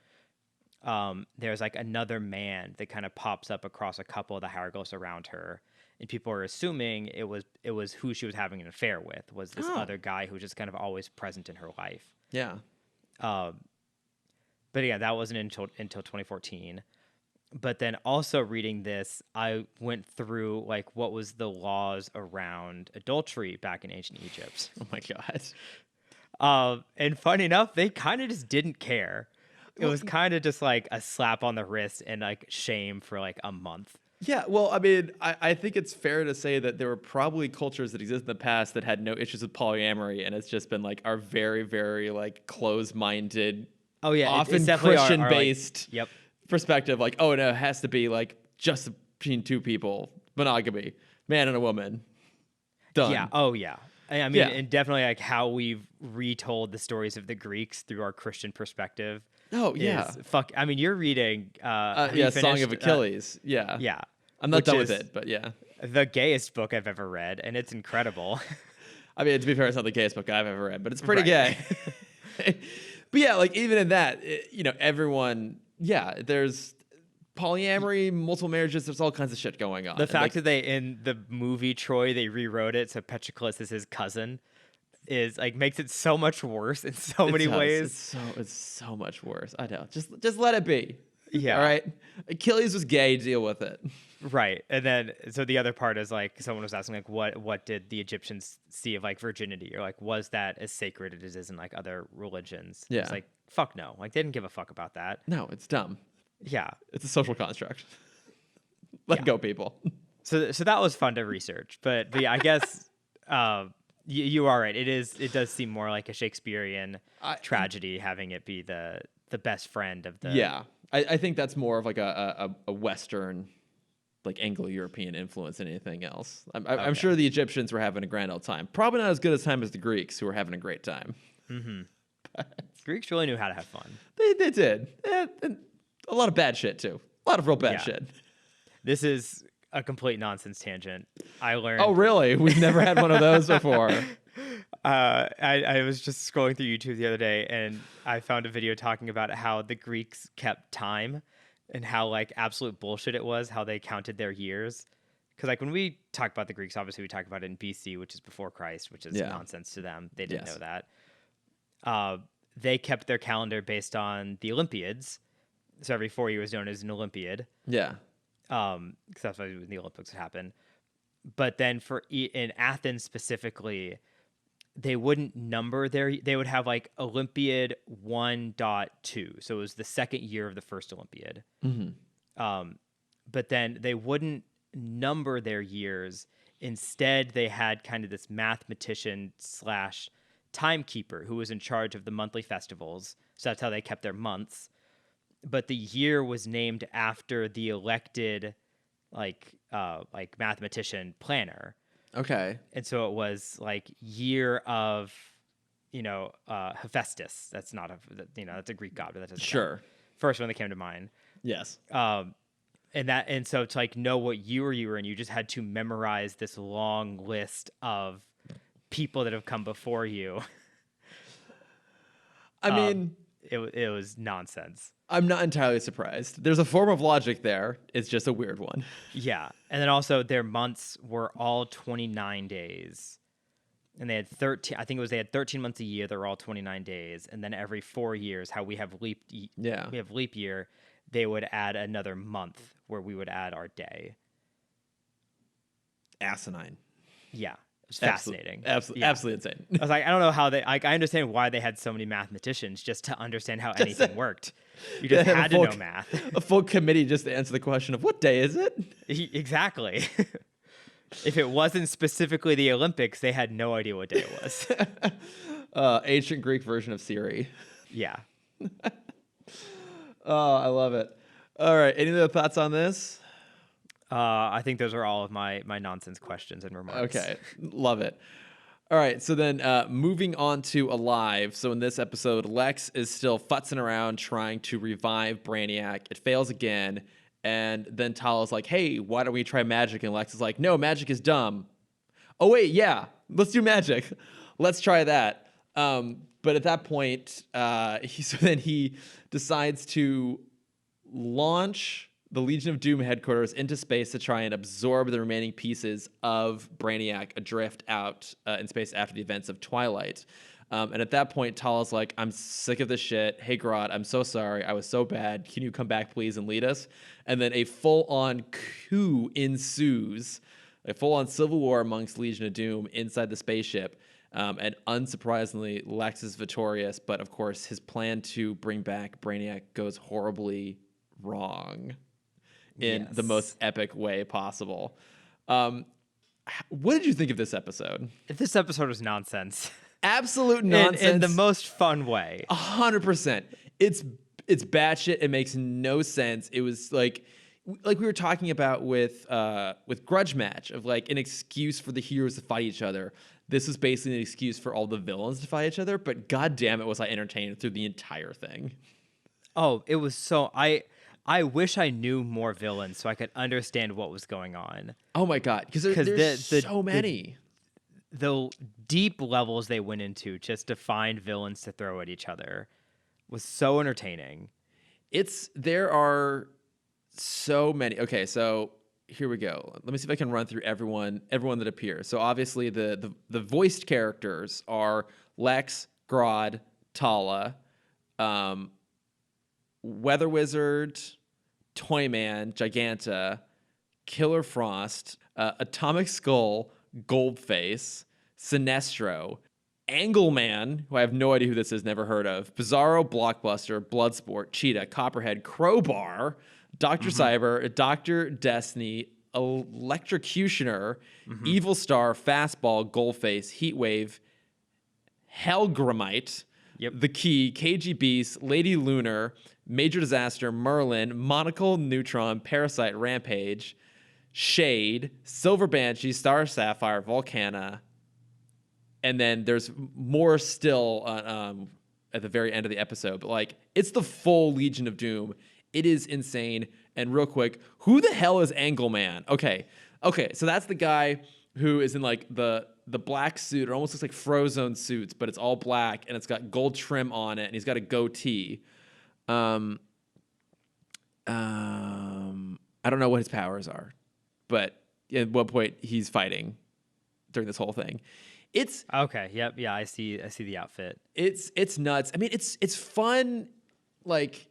there's like another man that kind of pops up across a couple of the hieroglyphs around her, and people are assuming it was who she was having an affair with, was this other guy who was just kind of always present in her life. Yeah. But yeah, that wasn't until 2014. But then also reading this, I went through like what was the laws around adultery back in ancient Egypt. Oh my God. And funny enough, they kind of just didn't care. It was kind of just like a slap on the wrist and like shame for like a month. Yeah, well, I mean, I think it's fair to say that there were probably cultures that exist in the past that had no issues with polyamory, and it's just been like our very, very like closed-minded, often Christian-based perspective. Like, oh no, it has to be like just between two people, monogamy, man and a woman. Done. Yeah. Oh yeah. I mean, and definitely like how we've retold the stories of the Greeks through our Christian perspective. Oh yeah. I mean, you're reading. Song of Achilles. Yeah. Yeah. I'm not done with it, but yeah. The gayest book I've ever read, and it's incredible. I mean, to be fair, it's not the gayest book I've ever read, but it's pretty gay. But yeah, like even in that, everyone, there's polyamory, multiple marriages, there's all kinds of shit going on. The fact that in the movie Troy, they rewrote it so Patroclus is his cousin is like makes it so much worse in so many ways. It's so much worse. I know. Just let it be. Yeah. All right. Achilles was gay. Deal with it. Right. And then so the other part is like someone was asking like what did the Egyptians see of like virginity, or like was that as sacred as it is in like other religions? Yeah. It's like fuck no. Like they didn't give a fuck about that. No, it's dumb. Yeah. It's a social construct. Let go, people. So that was fun to research. But yeah, I guess you are right. It does seem more like a Shakespearean tragedy having it be the best friend of the Yeah. I think that's more of like a Western, like Anglo-European influence than anything else. I'm sure the Egyptians were having a grand old time. Probably not as good a time as the Greeks, who were having a great time. Mm-hmm. Greeks really knew how to have fun. They did. And a lot of bad shit, too. A lot of real bad shit. This is a complete nonsense tangent. I learned... Oh, really? We've never had one of those before. I was just scrolling through YouTube the other day, and I found a video talking about how the Greeks kept time and how like absolute bullshit it was how they counted their years. Because like when we talk about the Greeks, obviously we talk about it in BC, which is before Christ, which is nonsense to them. They didn't know that. They kept their calendar based on the Olympiads. So every 4 years known as an Olympiad. Yeah. Because that's when the Olympics would happen. But then in Athens specifically, they wouldn't number they would have like Olympiad 1.2. So it was the second year of the first Olympiad. Mm-hmm. But then they wouldn't number their years. Instead, they had kind of this mathematician / timekeeper who was in charge of the monthly festivals. So that's how they kept their months. But the year was named after the elected like mathematician planner. And so it was like year of, Hephaestus. That's not that's a Greek god, but that doesn't count. First one that came to mind. Yes. And so to like know what year you were in, you just had to memorize this long list of people that have come before you. I mean, it was nonsense. I'm not entirely surprised. There's a form of logic there. It's just a weird one. Yeah. And then also their months were all 29 days. And they had 13, I think it was they had 13 months a year. They were all 29 days. And then every 4 years, how we have leap year, they would add another month where we would add our day. Asinine. Yeah. It was fascinating. Absolutely insane. I was like, I don't know how I understand why they had so many mathematicians just to understand how anything worked. You just had to know math. A full committee just to answer the question of what day is it? Exactly. If it wasn't specifically the Olympics, they had no idea what day it was. Ancient Greek version of Siri. Yeah. Oh, I love it. All right. Any other thoughts on this? I think those are all of my nonsense questions and remarks. Okay. Love it. All right. So then moving on to Alive. So in this episode, Lex is still futzing around trying to revive Brainiac. It fails again. And then Tala's like, hey, why don't we try magic? And Lex is like, no, magic is dumb. Oh, wait, yeah, let's do magic. Let's try that. But at that point, he decides to launch the Legion of Doom headquarters into space to try and absorb the remaining pieces of Brainiac adrift out in space after the events of Twilight. And at that point, Tala's like, I'm sick of this shit. Hey, Grodd, I'm so sorry. I was so bad. Can you come back, please, and lead us? And then a full-on coup ensues, a full-on civil war amongst Legion of Doom inside the spaceship. And unsurprisingly, Lex is victorious. But, of course, his plan to bring back Brainiac goes horribly wrong in the most epic way possible. What did you think of this episode? This episode was nonsense. Absolute nonsense. In the most fun way. 100%. It's batshit. It makes no sense. It was like we were talking about with Grudge Match, of like an excuse for the heroes to fight each other. This was basically an excuse for all the villains to fight each other, but god damn it was I entertained through the entire thing. Oh, it was so I wish I knew more villains so I could understand what was going on. Oh my god, because there's so many. The deep levels they went into just to find villains to throw at each other was so entertaining. There are so many. Okay, so here we go. Let me see if I can run through everyone that appears. So obviously the voiced characters are Lex, Grodd, Tala, Weather Wizard, Toyman, Giganta, Killer Frost, Atomic Skull, Goldface, Sinestro, Angleman, who I have no idea who this is, never heard of, Bizarro, Blockbuster, Bloodsport, Cheetah, Copperhead, Crowbar, Dr. Cyber, Dr. Destiny, Electrocutioner, Evil Star, Fastball, Goldface, Heatwave, Hellgramite, The Key, KG Beast, Lady Lunar, Major Disaster, Merlin, Monocle, Neutron, Parasite, Rampage, Shade, Silver Banshee, Star Sapphire, Volcana, and then there's more still at the very end of the episode. But like, it's the full Legion of Doom. It is insane. And real quick, who the hell is Angleman? Okay, so that's the guy who is in like the black suit. It almost looks like Frozone suits, but it's all black and it's got gold trim on it, and he's got a goatee. I don't know what his powers are, but at one point he's fighting during this whole thing. It's okay. Yep. Yeah. I see the outfit. It's nuts. I mean, it's fun. Like,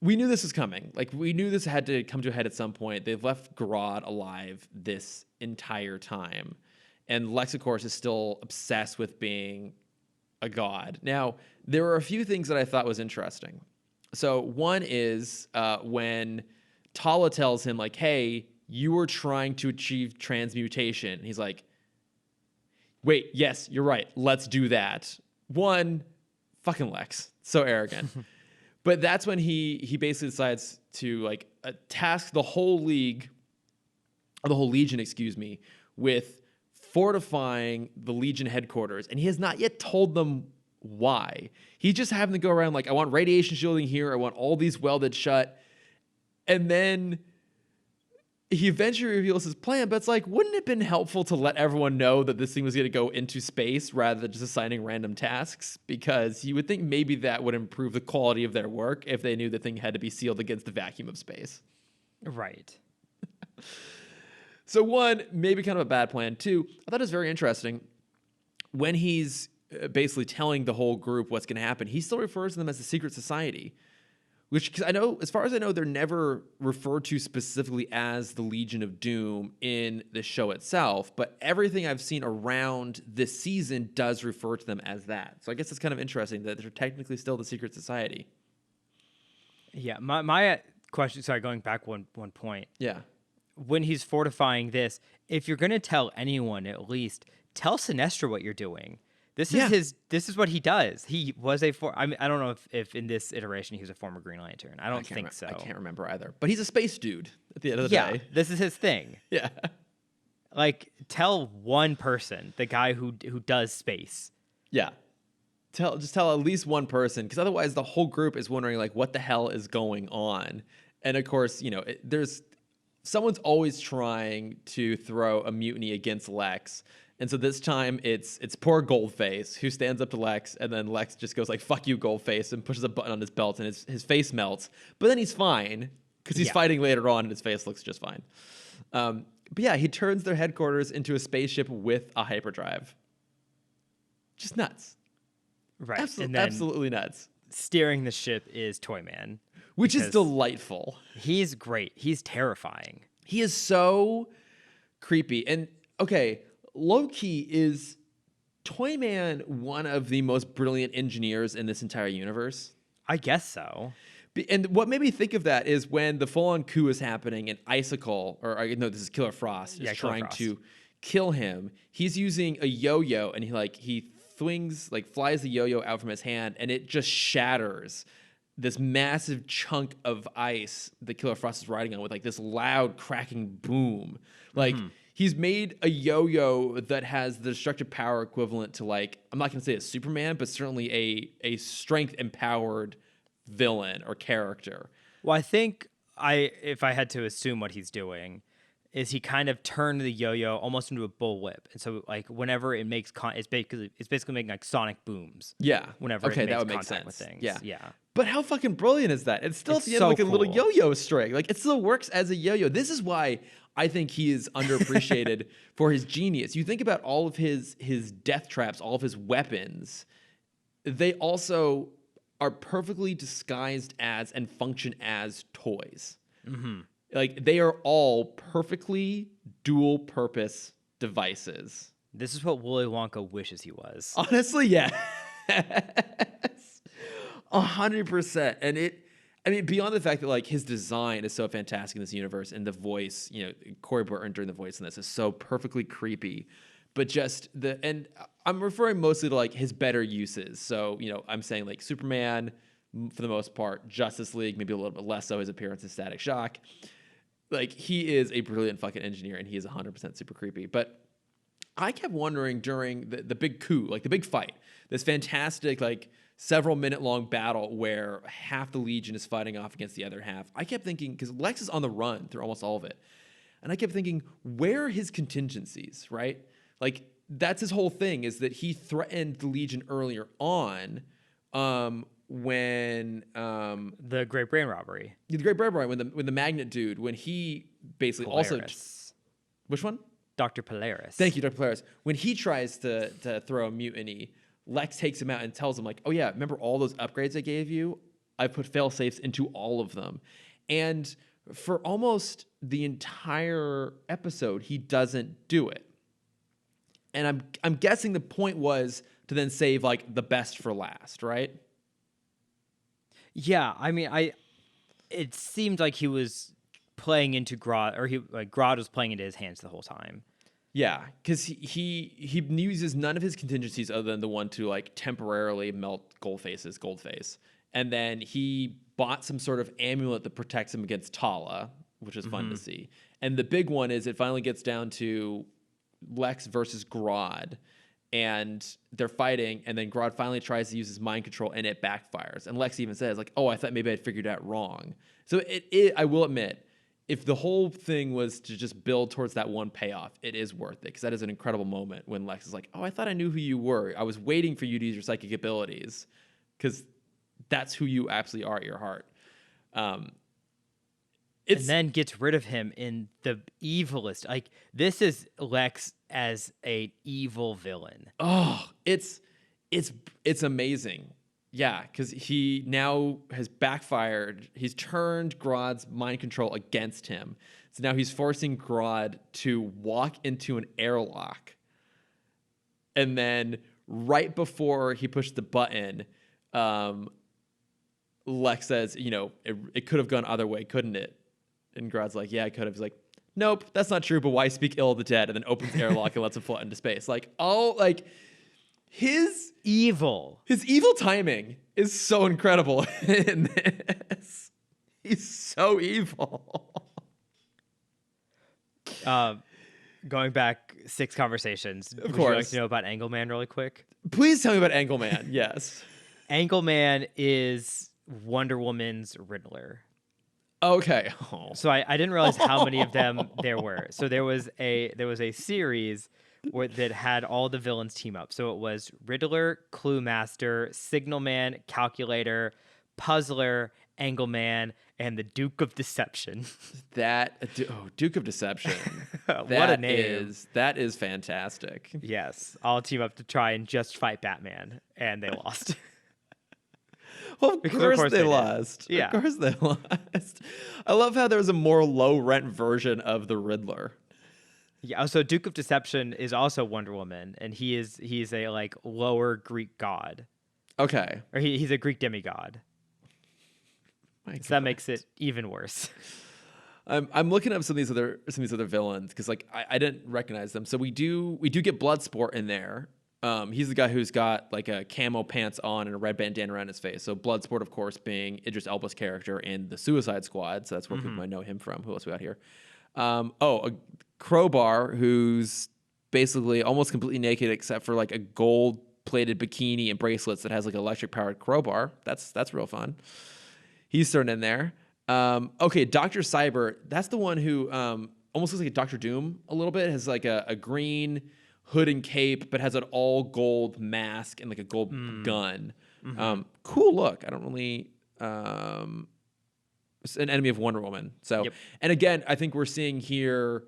we knew this was coming. Like, we knew this had to come to a head at some point. They've left Grodd alive this entire time, and Lex, of course, is still obsessed with being a god. Now, there were a few things that I thought was interesting. So one is when Tala tells him, like, hey, you were trying to achieve transmutation. He's like, wait, yes, you're right. Let's do that. One, fucking Lex. So arrogant. But that's when he basically decides to like task the whole league, or the whole Legion, excuse me, with fortifying the Legion headquarters. And he has not yet told them why. He's just having to go around like, I want radiation shielding here. I want all these welded shut. And then he eventually reveals his plan, but it's like, wouldn't it have been helpful to let everyone know that this thing was going to go into space rather than just assigning random tasks? Because you would think maybe that would improve the quality of their work if they knew the thing had to be sealed against the vacuum of space. Right. So one, maybe kind of a bad plan. Two, I thought it was very interesting. When he's basically telling the whole group what's going to happen, he still refers to them as the secret society. Which, because I know, as far as I know, they're never referred to specifically as the Legion of Doom in the show itself, but everything I've seen around this season does refer to them as that. So I guess it's kind of interesting that they're technically still the secret society. Yeah, my question, sorry, going back one point. Yeah. When he's fortifying this, if you're going to tell anyone, at least tell Sinestro what you're doing. This is what he does. He was I don't know if in this iteration he was a former Green Lantern. I don't think so. I can't remember either. But he's a space dude at the end of the day. This is his thing. Yeah. Like, tell one person, the guy who does space. Yeah. Just tell at least one person, because otherwise the whole group is wondering like what the hell is going on. And of course, you know, someone's always trying to throw a mutiny against Lex. And so this time it's poor Goldface who stands up to Lex, and then Lex just goes like, fuck you, Goldface, and pushes a button on his belt, and his face melts. But then he's fine because he's fighting later on and his face looks just fine. But yeah, he turns their headquarters into a spaceship with a hyperdrive. Just nuts. Right. Absolutely nuts. Steering the ship is Toyman. Which is delightful. He's great. He's terrifying. He is so creepy. And okay, low-key, is Toyman one of the most brilliant engineers in this entire universe? I guess so. And what made me think of that is when the full-on coup is happening and Icicle, this is Killer Frost, is trying to kill him. He's using a yo-yo, and he flies the yo-yo out from his hand, and it just shatters this massive chunk of ice that Killer Frost is riding on with like this loud cracking boom. Like, he's made a yo-yo that has the destructive power equivalent to, like, I'm not going to say a Superman, but certainly a strength-empowered villain or character. Well, I think if I had to assume what he's doing, is he kind of turned the yo-yo almost into a bullwhip. And so, like, whenever it makes it's basically making, like, sonic booms. Yeah. Whenever it makes contact with things. Yeah. But how fucking brilliant is that? It's still at the end like a little yo-yo string. Like, it still works as a yo-yo. This is why I think he is underappreciated for his genius. You think about all of his death traps, all of his weapons, they also are perfectly disguised as and function as toys. Like, they are all perfectly dual purpose devices. This is what Willy Wonka wishes he was. Honestly, yeah. 100%. And I mean, beyond the fact that like his design is so fantastic in this universe, and the voice, Corey Burton doing the voice in this is so perfectly creepy, but just and I'm referring mostly to like his better uses. So, I'm saying like Superman for the most part, Justice League, maybe a little bit less so, his appearance in Static Shock. Like, he is a brilliant fucking engineer, and he is 100% super creepy. But I kept wondering during the big coup, like the big fight, this fantastic, like, several minute long battle where half the Legion is fighting off against the other half. I kept thinking, because Lex is on the run through almost all of it, and I kept thinking, where are his contingencies, right? Like, that's his whole thing, is that he threatened the Legion earlier on, when the Great Brain Robbery. The Great Brain Robbery, when the Magnet dude, when he basically Polaris. Which one? Dr. Polaris. Thank you, Dr. Polaris. When he tries to throw a mutiny, Lex takes him out and tells him, like, oh yeah, remember all those upgrades I gave you? I put fail-safes into all of them. And for almost the entire episode, he doesn't do it. And I'm guessing the point was to then save like the best for last, right? Yeah, I mean, it seemed like he was playing into Grodd, or Grodd was playing into his hands the whole time. Yeah, because he uses none of his contingencies other than the one to like temporarily melt Goldface, and then he bought some sort of amulet that protects him against Tala, which is fun to see. And the big one is it finally gets down to Lex versus Grodd, and they're fighting, and then Grodd finally tries to use his mind control, and it backfires. And Lex even says, like, oh, I thought maybe I'd figured it out wrong. So I will admit, if the whole thing was to just build towards that one payoff, it is worth it, because that is an incredible moment when Lex is like, oh, I thought I knew who you were. I was waiting for you to use your psychic abilities, because that's who you absolutely are at your heart. And then gets rid of him in the evilest. Like, this is Lex as an evil villain. Oh, it's amazing. Yeah, because he now has backfired. He's turned Grodd's mind control against him. So now he's forcing Grodd to walk into an airlock. And then right before he pushed the button, Lex says, it could have gone either way, couldn't it? And Grodd's like, yeah, I could have. He's like, nope, that's not true, but why speak ill of the dead? And then opens the airlock and lets him float into space. Like, his evil timing is so incredible in this. He's so evil. Going back 6 conversations. Of would course. you like to know about Angleman really quick? Please tell me about Angleman. Yes. Angleman is Wonder Woman's Riddler. Okay. Oh. So I didn't realize how many of them there were. So there was a series that had all the villains team up. So it was Riddler, Clue Master, Signal Man, Calculator, Puzzler, Angleman, and the Duke of Deception. Duke of Deception. What a name. That is fantastic. Yes. All team up to try and just fight Batman, and they lost. Well, of course they lost. Yeah. Of course they lost. I love how there's a more low-rent version of the Riddler. Yeah, so Duke of Deception is also Wonder Woman, and he's a like lower Greek god. Okay. Or he's a Greek demigod. So that makes it even worse. I'm looking up some of these other villains because like I didn't recognize them. So we do get Bloodsport in there. He's the guy who's got like a camo pants on and a red bandana around his face. So Bloodsport, of course, being Idris Elba's character in the Suicide Squad. So that's where people might know him from. Who else we got here? A Crowbar, who's basically almost completely naked except for like a gold-plated bikini and bracelets that has like an electric-powered crowbar. That's real fun. He's thrown in there. Okay, Dr. Cyber. That's the one who almost looks like a Dr. Doom a little bit. Has like a green hood and cape, but has an all gold mask and like a gold gun. Cool look. I don't really. An enemy of Wonder Woman. So, And again, I think we're seeing here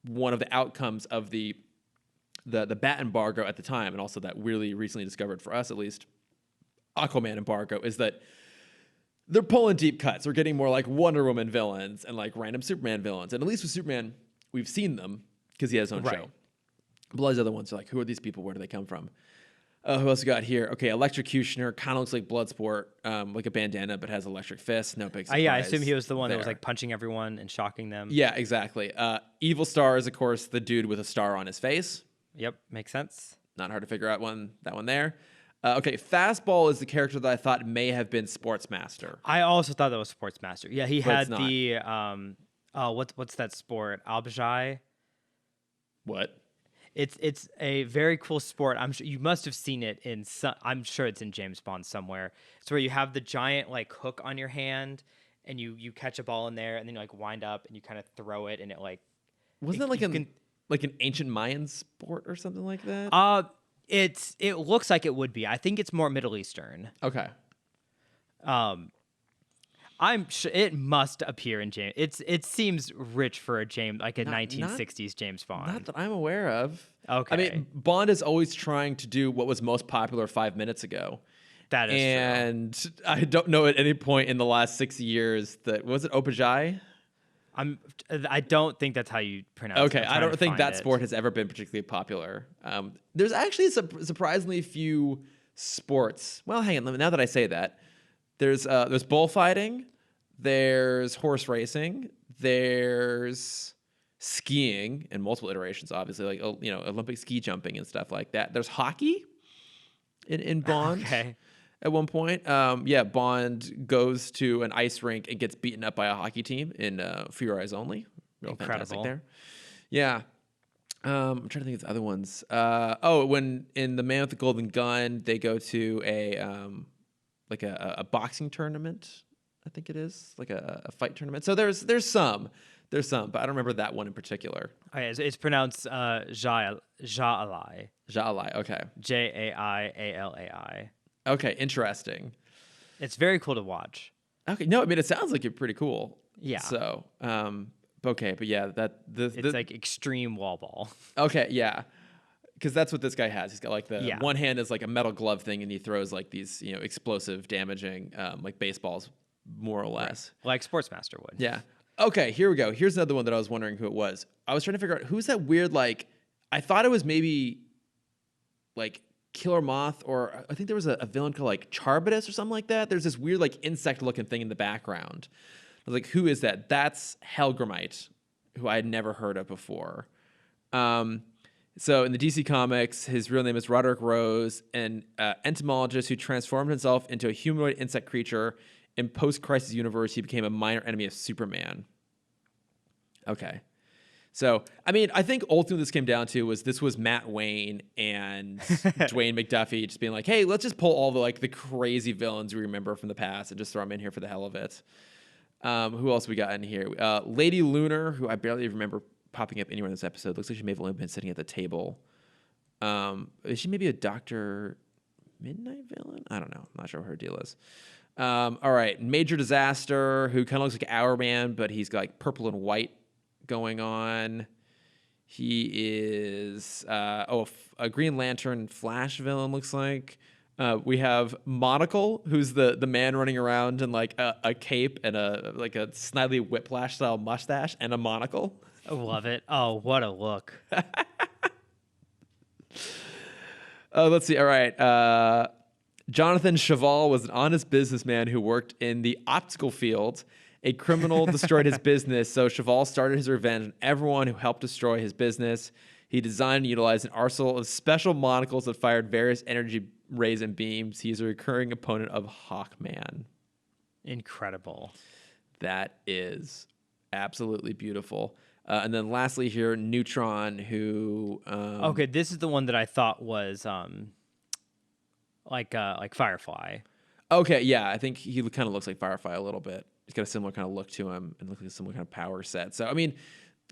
one of the outcomes of the Bat embargo at the time, and also that really recently discovered for us at least Aquaman embargo, is that they're pulling deep cuts. We're getting more like Wonder Woman villains and like random Superman villains. And at least with Superman, we've seen them because he has his own show. But all these other ones are like, who are these people? Where do they come from? Who else we got here? Okay, Electrocutioner kind of looks like Bloodsport, like a bandana, but has electric fists. No big surprise. Yeah, I assume he was the one that was like punching everyone and shocking them. Yeah, exactly. Evil Star is, of course, the dude with a star on his face. Yep, makes sense. Not hard to figure out that one there. Okay, Fastball is the character that I thought may have been Sportsmaster. I also thought that was Sportsmaster. Yeah, he But had it's the what's that sport? Albajai. What? It's a very cool sport. I'm sure you must have seen it in some. I'm sure it's in James Bond somewhere. It's where you have the giant like hook on your hand, and you catch a ball in there, and then you like wind up and you kind of throw it, and it like Wasn't that like an ancient Mayan sport or something like that? It looks like it would be. I think it's more Middle Eastern. Okay. I'm sure it must appear in James. It seems rich for a 1960s James Bond. Not that I'm aware of. Okay. I mean, Bond is always trying to do what was most popular 5 minutes ago. That is true. And I don't know at any point in the last 6 years that was it Opajai? I don't think that's how you pronounce it. Okay, I don't think that sport has ever been particularly popular. There's actually surprisingly few sports. Well, hang on. Now that I say that, there's bullfighting, there's horse racing, there's skiing in multiple iterations, obviously, like Olympic ski jumping and stuff like that. There's hockey in Bond. Okay. At one point, Bond goes to an ice rink and gets beaten up by a hockey team in For Your Eyes Only. Real fantastic there. Yeah. I'm trying to think of the other ones. When in The Man with the Golden Gun, they go to a boxing tournament. I think it is like a fight tournament. So there's some, but I don't remember that one in particular. Okay, it's pronounced Ja'alai. Ja'alai. Okay. Jaialai. Okay. Interesting. It's very cool to watch. Okay. No, I mean it sounds like it's pretty cool. Yeah. So, okay, but yeah, it's like extreme wall ball. Okay, yeah, because that's what this guy has. He's got like one hand is like a metal glove thing, and he throws like these explosive, damaging like baseballs, more or less, like Sportsmaster would. Yeah. Okay, here we go. Here's another one that I was wondering who it was. I was trying to figure out who's that weird like. I thought it was maybe like Killer Moth, or I think there was a villain called like Charbitus or something like that. There's this weird like insect-looking thing in the background. I was like, who is that? That's Helgramite, who I had never heard of before. So in the DC Comics, his real name is Roderick Rose, an entomologist who transformed himself into a humanoid insect creature. In post-crisis universe, he became a minor enemy of Superman. Okay. So, I mean, I think ultimately this came down to this was Matt Wayne and Dwayne McDuffie just being like, hey, let's just pull all the crazy villains we remember from the past and just throw them in here for the hell of it. Who else we got in here? Lady Lunar, who I barely remember popping up anywhere in this episode. Looks like she may have only been sitting at the table. Is she maybe a Dr. Midnight villain? I don't know. I'm not sure what her deal is. All right. Major Disaster, who kind of looks like Hourman, but he's got like purple and white going on. He is a Green Lantern Flash villain, looks like. We have Monocle, who's the man running around in like a cape and a Snidely Whiplash style mustache and a monocle. I love it. Oh, what a look. Let's see. All right. Jonathan Cheval was an honest businessman who worked in the optical field. A criminal destroyed his business, so Cheval started his revenge on everyone who helped destroy his business. He designed and utilized an arsenal of special monocles that fired various energy rays and beams. He's a recurring opponent of Hawkman. Incredible. That is absolutely beautiful. And then lastly here, Neutron, who... okay, this is the one that I thought was like Firefly. Okay, yeah, I think he kind of looks like Firefly a little bit. He's got a similar kind of look to him and looks like a similar kind of power set. So, I mean,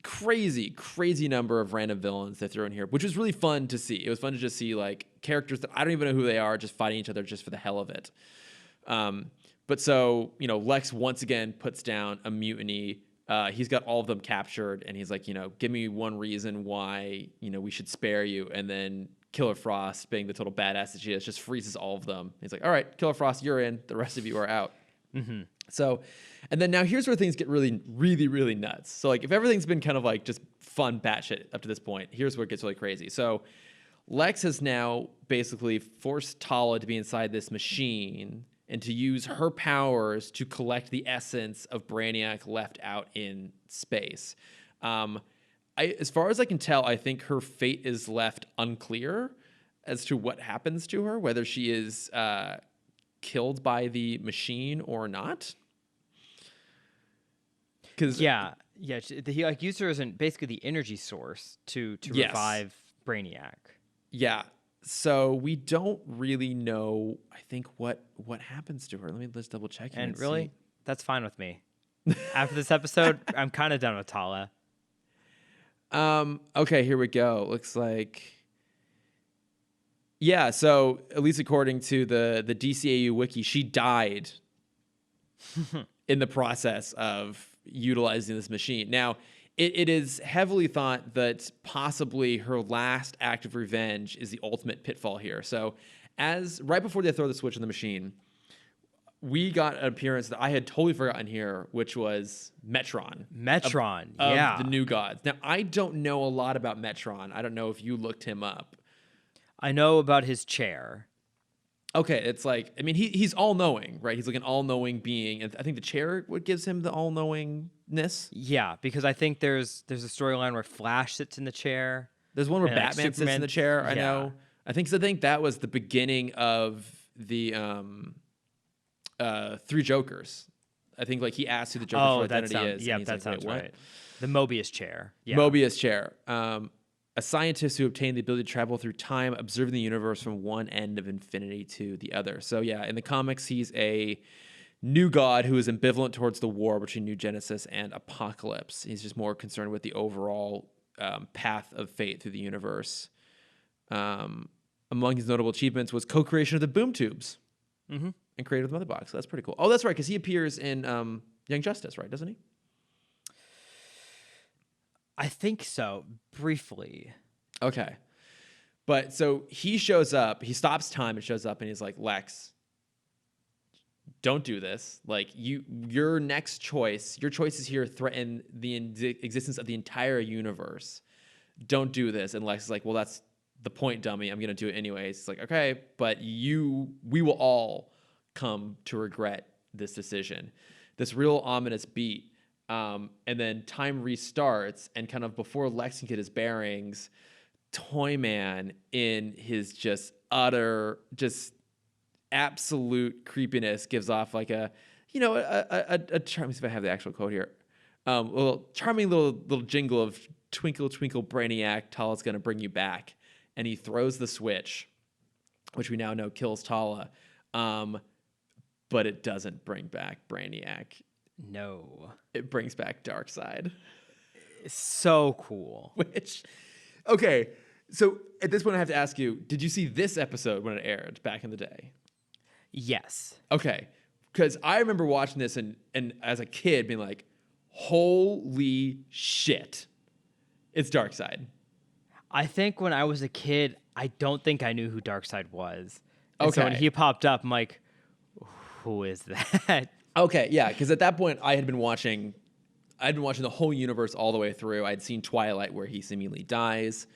crazy number of random villains they threw in here, which was really fun to see. It was fun to just see like characters that I don't even know who they are, just fighting each other just for the hell of it. But so, Lex once again puts down a mutiny. He's got all of them captured, and he's like, give me one reason why, we should spare you. And then Killer Frost, being the total badass that she is, just freezes all of them. He's like, all right, Killer Frost, you're in. The rest of you are out. So, and then now here's where things get really, really, really nuts. So like if everything's been kind of like just fun batshit up to this point, here's where it gets really crazy. So Lex has now basically forced Tala to be inside this machine and to use her powers to collect the essence of Brainiac left out in space. As far as I can tell, I think her fate is left unclear as to what happens to her, whether she is killed by the machine or not. Because he like used her as basically the energy source to revive Brainiac. Yeah. So we don't really know, I think, what happens to her. Let's double check here. And really, that's fine with me. After this episode, I'm kind of done with Tala. Okay, here we go. Looks like, yeah. So at least according to the DCAU wiki, she died in the process of utilizing this machine. Now, it is heavily thought that possibly her last act of revenge is the ultimate pitfall here. So, right before they throw the switch on the machine, we got an appearance that I had totally forgotten here, which was Metron. Of the New Gods. Now, I don't know a lot about Metron. I don't know if you looked him up. I know about his chair. Okay, it's like, I mean, he's all-knowing, right? He's like an all-knowing being, and I think the chair what gives him the all-knowingness. Yeah, because I think there's a storyline where Flash sits in the chair. There's one where Batman sits in the chair. I Yeah. know. I think that was the beginning of the Three Jokers. I think like he asked who the Joker's identity is. Yeah, that sounds right. The Mobius chair. Yeah. Mobius chair. A scientist who obtained the ability to travel through time, observing the universe from one end of infinity to the other. So yeah, in the comics, he's a new god who is ambivalent towards the war between New Genesis and Apocalypse. He's just more concerned with the overall path of fate through the universe. Among his notable achievements was co-creation of the boom tubes and creator of the Mother Box. So that's pretty cool. Oh, that's right, because he appears in Young Justice, right? Doesn't he? I think so, briefly. Okay. But so he shows up, he stops time and shows up and he's like, Lex, don't do this. Like your next choice, your choices here threaten the existence of the entire universe. Don't do this. And Lex is like, well, that's the point, dummy. I'm going to do it anyways. It's like, okay, but we will all come to regret this decision. This real ominous beat. And then time restarts, and kind of before Lex can get his bearings, Toyman, in his just absolute creepiness, gives off like a charming, see if I have the actual quote here, little charming little jingle of "Twinkle Twinkle Brainiac, Tala's gonna bring you back," and he throws the switch, which we now know kills Tala, but it doesn't bring back Brainiac. No. It brings back Darkseid. It's so cool. Okay, so at this point I have to ask you, did you see this episode when it aired back in the day? Yes. Okay, because I remember watching this and as a kid being like, holy shit, it's Darkseid. I think when I was a kid, I don't think I knew who Darkseid was. And Okay. So when he popped up, I'm like, who is that? Okay, yeah, because at that point I'd been watching the whole universe all the way through. I'd seen Twilight where he seemingly dies.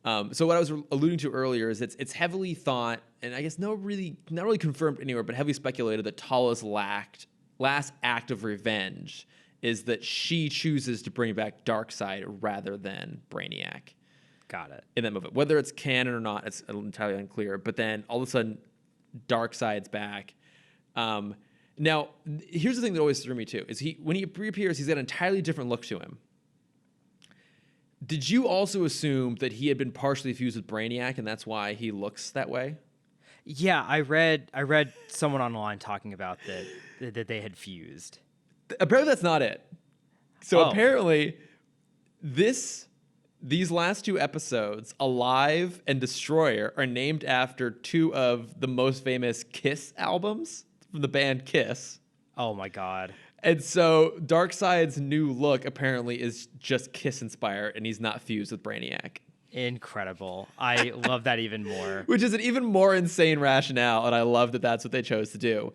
So what I was alluding to earlier is it's heavily thought, and I guess not really confirmed anywhere, but heavily speculated that Tala's last act of revenge is that she chooses to bring back Darkseid rather than Brainiac. Got it. In that movie. Whether it's canon or not, it's entirely unclear. But then all of a sudden, Darkseid's back. Now, here's the thing that always threw me too, is when he reappears, he's got an entirely different look to him. Did you also assume that he had been partially fused with Brainiac and that's why he looks that way? Yeah, I read someone online talking about that they had fused. Apparently that's not it. So apparently these last two episodes, Alive and Destroyer, are named after two of the most famous Kiss albums from the band Kiss. Oh my God. And so Darkseid's new look apparently is just Kiss inspired and he's not fused with Brainiac. Incredible. I love that even more. Which is an even more insane rationale, and I love that that's what they chose to do.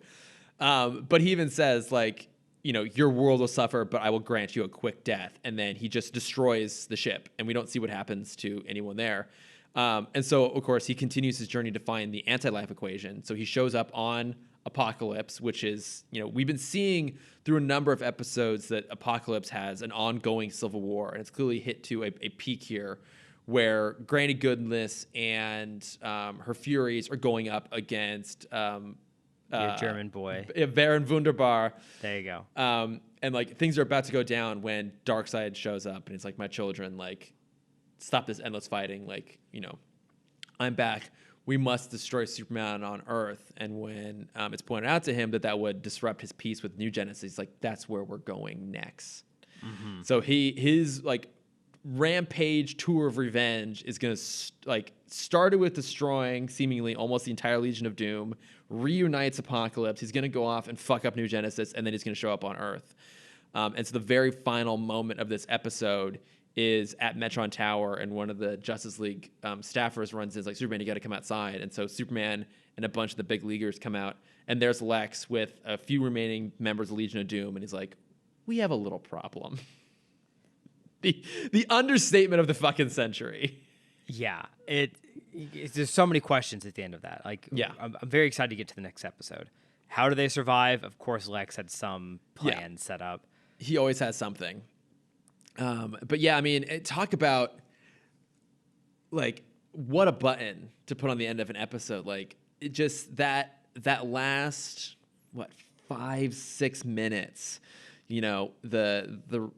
But he even says, like, you know, your world will suffer, but I will grant you a quick death. And then he just destroys the ship, and we don't see what happens to anyone there. And so, of course, he continues his journey to find the anti-life equation. So he shows up on Apocalypse, which is, you know, we've been seeing through a number of episodes that Apocalypse has an ongoing civil war, and it's clearly hit to a peak here, where Granny Goodness and her Furies are going up against Your German boy. Baron Wunderbar. There you go. And like things are about to go down when Darkseid shows up, and it's like, my children, like, stop this endless fighting. Like, you know, I'm back. We must destroy Superman on Earth. And when it's pointed out to him that would disrupt his peace with New Genesis, he's like, that's where we're going next. Mm-hmm. So his like rampage tour of revenge is going to started with destroying seemingly almost the entire Legion of Doom, reunites Apocalypse. He's going to go off and fuck up New Genesis, and then he's going to show up on Earth. And so the very final moment of this episode is at Metron Tower, and one of the Justice League staffers runs in, is like, Superman, you got to come outside. And so Superman and a bunch of the big leaguers come out, and there's Lex with a few remaining members of Legion of Doom, and he's like, we have a little problem. The understatement of the fucking century. Yeah, there's so many questions at the end of that. Like, yeah, I'm very excited to get to the next episode. How do they survive? Of course, Lex had some plan set up. He always has something. But yeah, I mean, talk about like what a button to put on the end of an episode. Like, it just that last 5-6 minutes. You know, we'll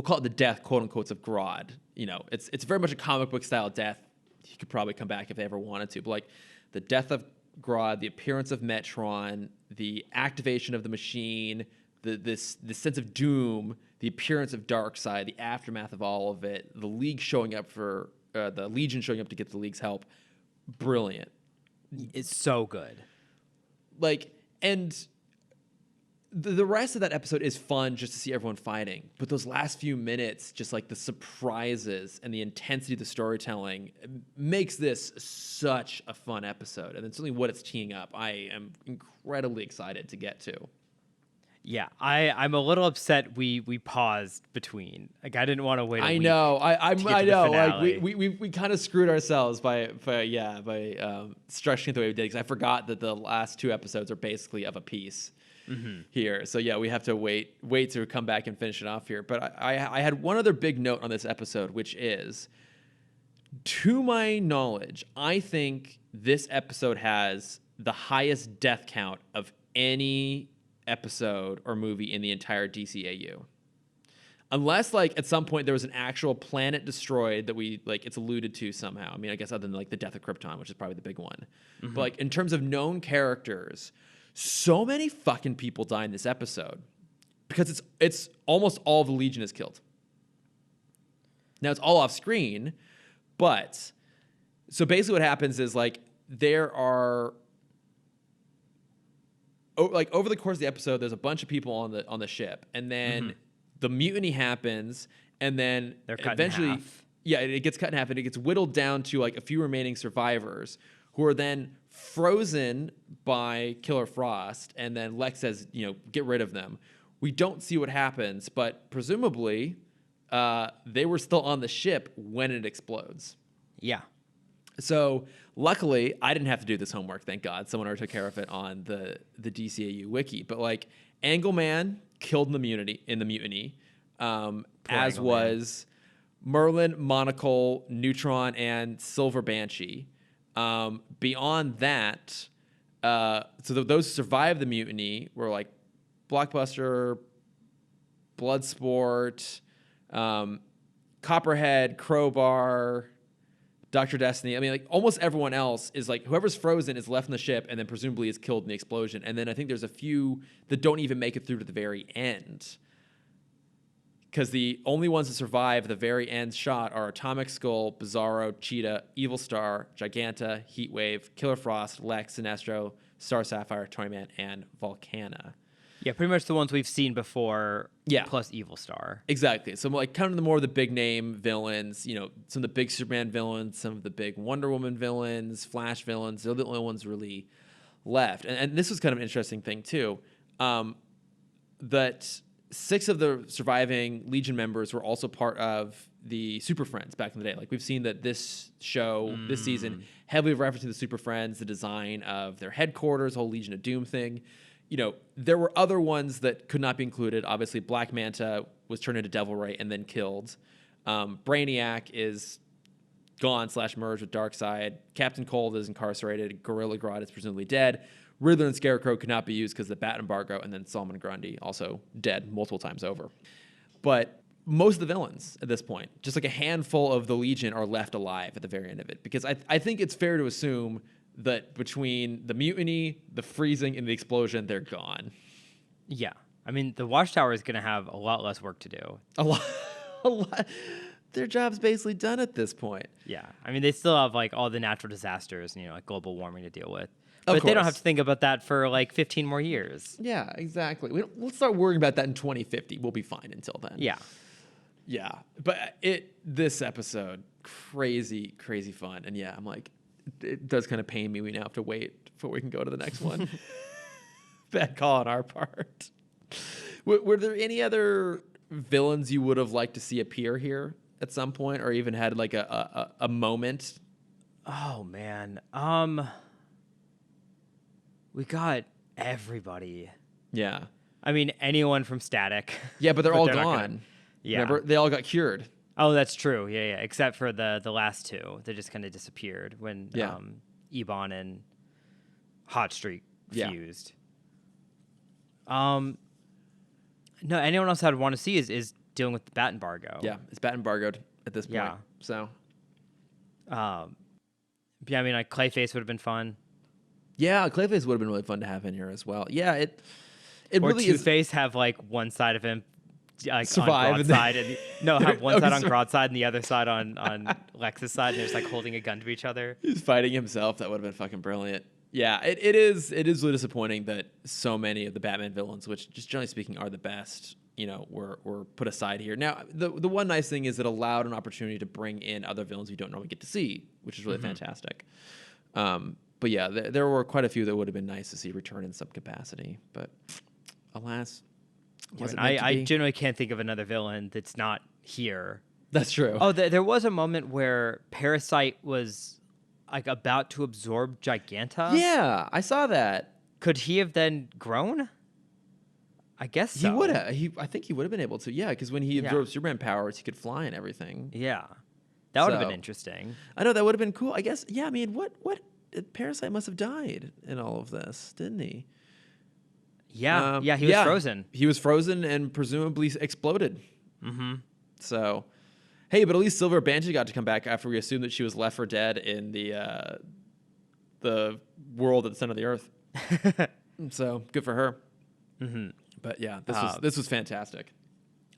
call it the death, quote unquote, of Grodd. You know, it's very much a comic book style death. He could probably come back if they ever wanted to, but like the death of Grodd, the appearance of Metron, the activation of the machine, this sense of doom, the appearance of Darkseid, the aftermath of all of it, the League showing up for the Legion showing up to get the League's help. Brilliant. It's so good. Like, and the rest of that episode is fun just to see everyone fighting. But those last few minutes, just like the surprises and the intensity of the storytelling, makes this such a fun episode. And it's certainly what it's teeing up. I am incredibly excited to get to. Yeah, I'm a little upset we paused between. Like, I didn't want to wait a week. I know. I know. Like we kind of screwed ourselves by structuring it the way we did, because I forgot that the last 2 episodes are basically of a piece. Mm-hmm. Here, so yeah, we have to wait to come back and finish it off here. But I had one other big note on this episode, which is, to my knowledge, I think this episode has the highest death count of any episode or movie in the entire DCAU. Unless, like, at some point there was an actual planet destroyed that we, like, it's alluded to somehow. I mean, I guess other than, like, the death of Krypton, which is probably the big one. Mm-hmm. But, like, in terms of known characters, so many fucking people die in this episode because it's almost all the Legion is killed. Now, it's all off screen, but so basically what happens is, like, there are, like, over the course of the episode, there's a bunch of people on the ship, and then the mutiny happens, and then they're cut eventually, in half. Yeah, it gets cut in half, and it gets whittled down to, like, a few remaining survivors who are then frozen by Killer Frost, and then Lex says, you know, get rid of them. We don't see what happens, but presumably they were still on the ship when it explodes. Yeah. So luckily, I didn't have to do this homework, thank God. Someone already took care of it on the DCAU wiki. But, like, Angleman killed in the mutiny, as was Merlin, Monocle, Neutron, and Silver Banshee. Beyond that, so those who survived the mutiny were, like, Blockbuster, Bloodsport, Copperhead, Crowbar, Dr. Destiny. I mean, like, almost everyone else is, like, whoever's frozen is left in the ship and then presumably is killed in the explosion. And then I think there's a few that don't even make it through to the very end, because the only ones that survive the very end shot are Atomic Skull, Bizarro, Cheetah, Evil Star, Giganta, Heatwave, Killer Frost, Lex, Sinestro, Star Sapphire, Toyman, and Volcana. Yeah, pretty much the ones we've seen before. Yeah. Plus Evil Star. Exactly. So, like, kind of the more of the big name villains, you know, some of the big Superman villains, some of the big Wonder Woman villains, Flash villains. They're the only ones really left. And this was kind of an interesting thing too, that 6 of the surviving Legion members were also part of the Super Friends back in the day. Like we've seen that this show, this season, heavily referencing the Super Friends, the design of their headquarters, the whole Legion of Doom thing. You know, there were other ones that could not be included. Obviously, Black Manta was turned into Devil Ray and then killed. Brainiac is gone / merged with Darkseid. Captain Cold is incarcerated. Gorilla Grodd is presumably dead. Riddler and Scarecrow could not be used because of the Bat embargo, and then Solomon Grundy also dead multiple times over. But most of the villains at this point, just like a handful of the Legion, are left alive at the very end of it. Because I think it's fair to assume that between the mutiny, the freezing, and the explosion, they're gone. Yeah. I mean, the Watchtower is going to have a lot less work to do. A lot. Their job's basically done at this point. Yeah. I mean, they still have like all the natural disasters, you know, like global warming to deal with. But they don't have to think about that for like 15 more years. Yeah, exactly. We'll start worrying about that in 2050. We'll be fine until then. Yeah. Yeah. But this episode, crazy fun. And yeah, I'm like, it does kind of pain me. We now have to wait before we can go to the next one. Bad call on our part. Were there any other villains you would have liked to see appear here at some point, or even had like a moment? Oh man. We got everybody. Yeah. I mean, anyone from Static. Yeah, but they're all gone. Yeah. Remember, they all got cured. Oh, that's true. Yeah. Except for the last 2, they just kind of disappeared when Ebon and Hotstreak fused. No, anyone else I'd want to see is dealing with the Bat embargo. Yeah, it's Bat embargoed at this point. Yeah. So, yeah, I mean, like Clayface would have been fun. Yeah, Clayface would have been really fun to have in here as well. Yeah, it or really Two-Face have like one side of him like survive on Grodd's side, have one side on sorry. Grodd's side and the other side on Lex's side, and they're just like holding a gun to each other. He's fighting himself. That would have been fucking brilliant. Yeah, it is really disappointing that so many of the Batman villains, which just generally speaking are the best, you know, were put aside here. Now, the one nice thing is it allowed an opportunity to bring in other villains we don't normally get to see, which is really fantastic. But yeah, there were quite a few that would have been nice to see return in some capacity. But alas, I generally can't think of another villain that's not here. That's true. Oh, there was a moment where Parasite was like about to absorb Giganta. Yeah, I saw that. Could he have then grown? I guess so. He would have. I think he would have been able to. Yeah, because when he absorbed Superman powers, he could fly and everything. Yeah, that would have been interesting. I know that would have been cool. I guess. Yeah, I mean, what? Parasite must have died in all of this, didn't he? Yeah, he was frozen. He was frozen and presumably exploded. Mm-hmm. So, hey, but at least Silver Banshee got to come back after we assumed that she was left for dead in the world at the center of the earth. So good for her. Mm-hmm. But yeah, this was fantastic.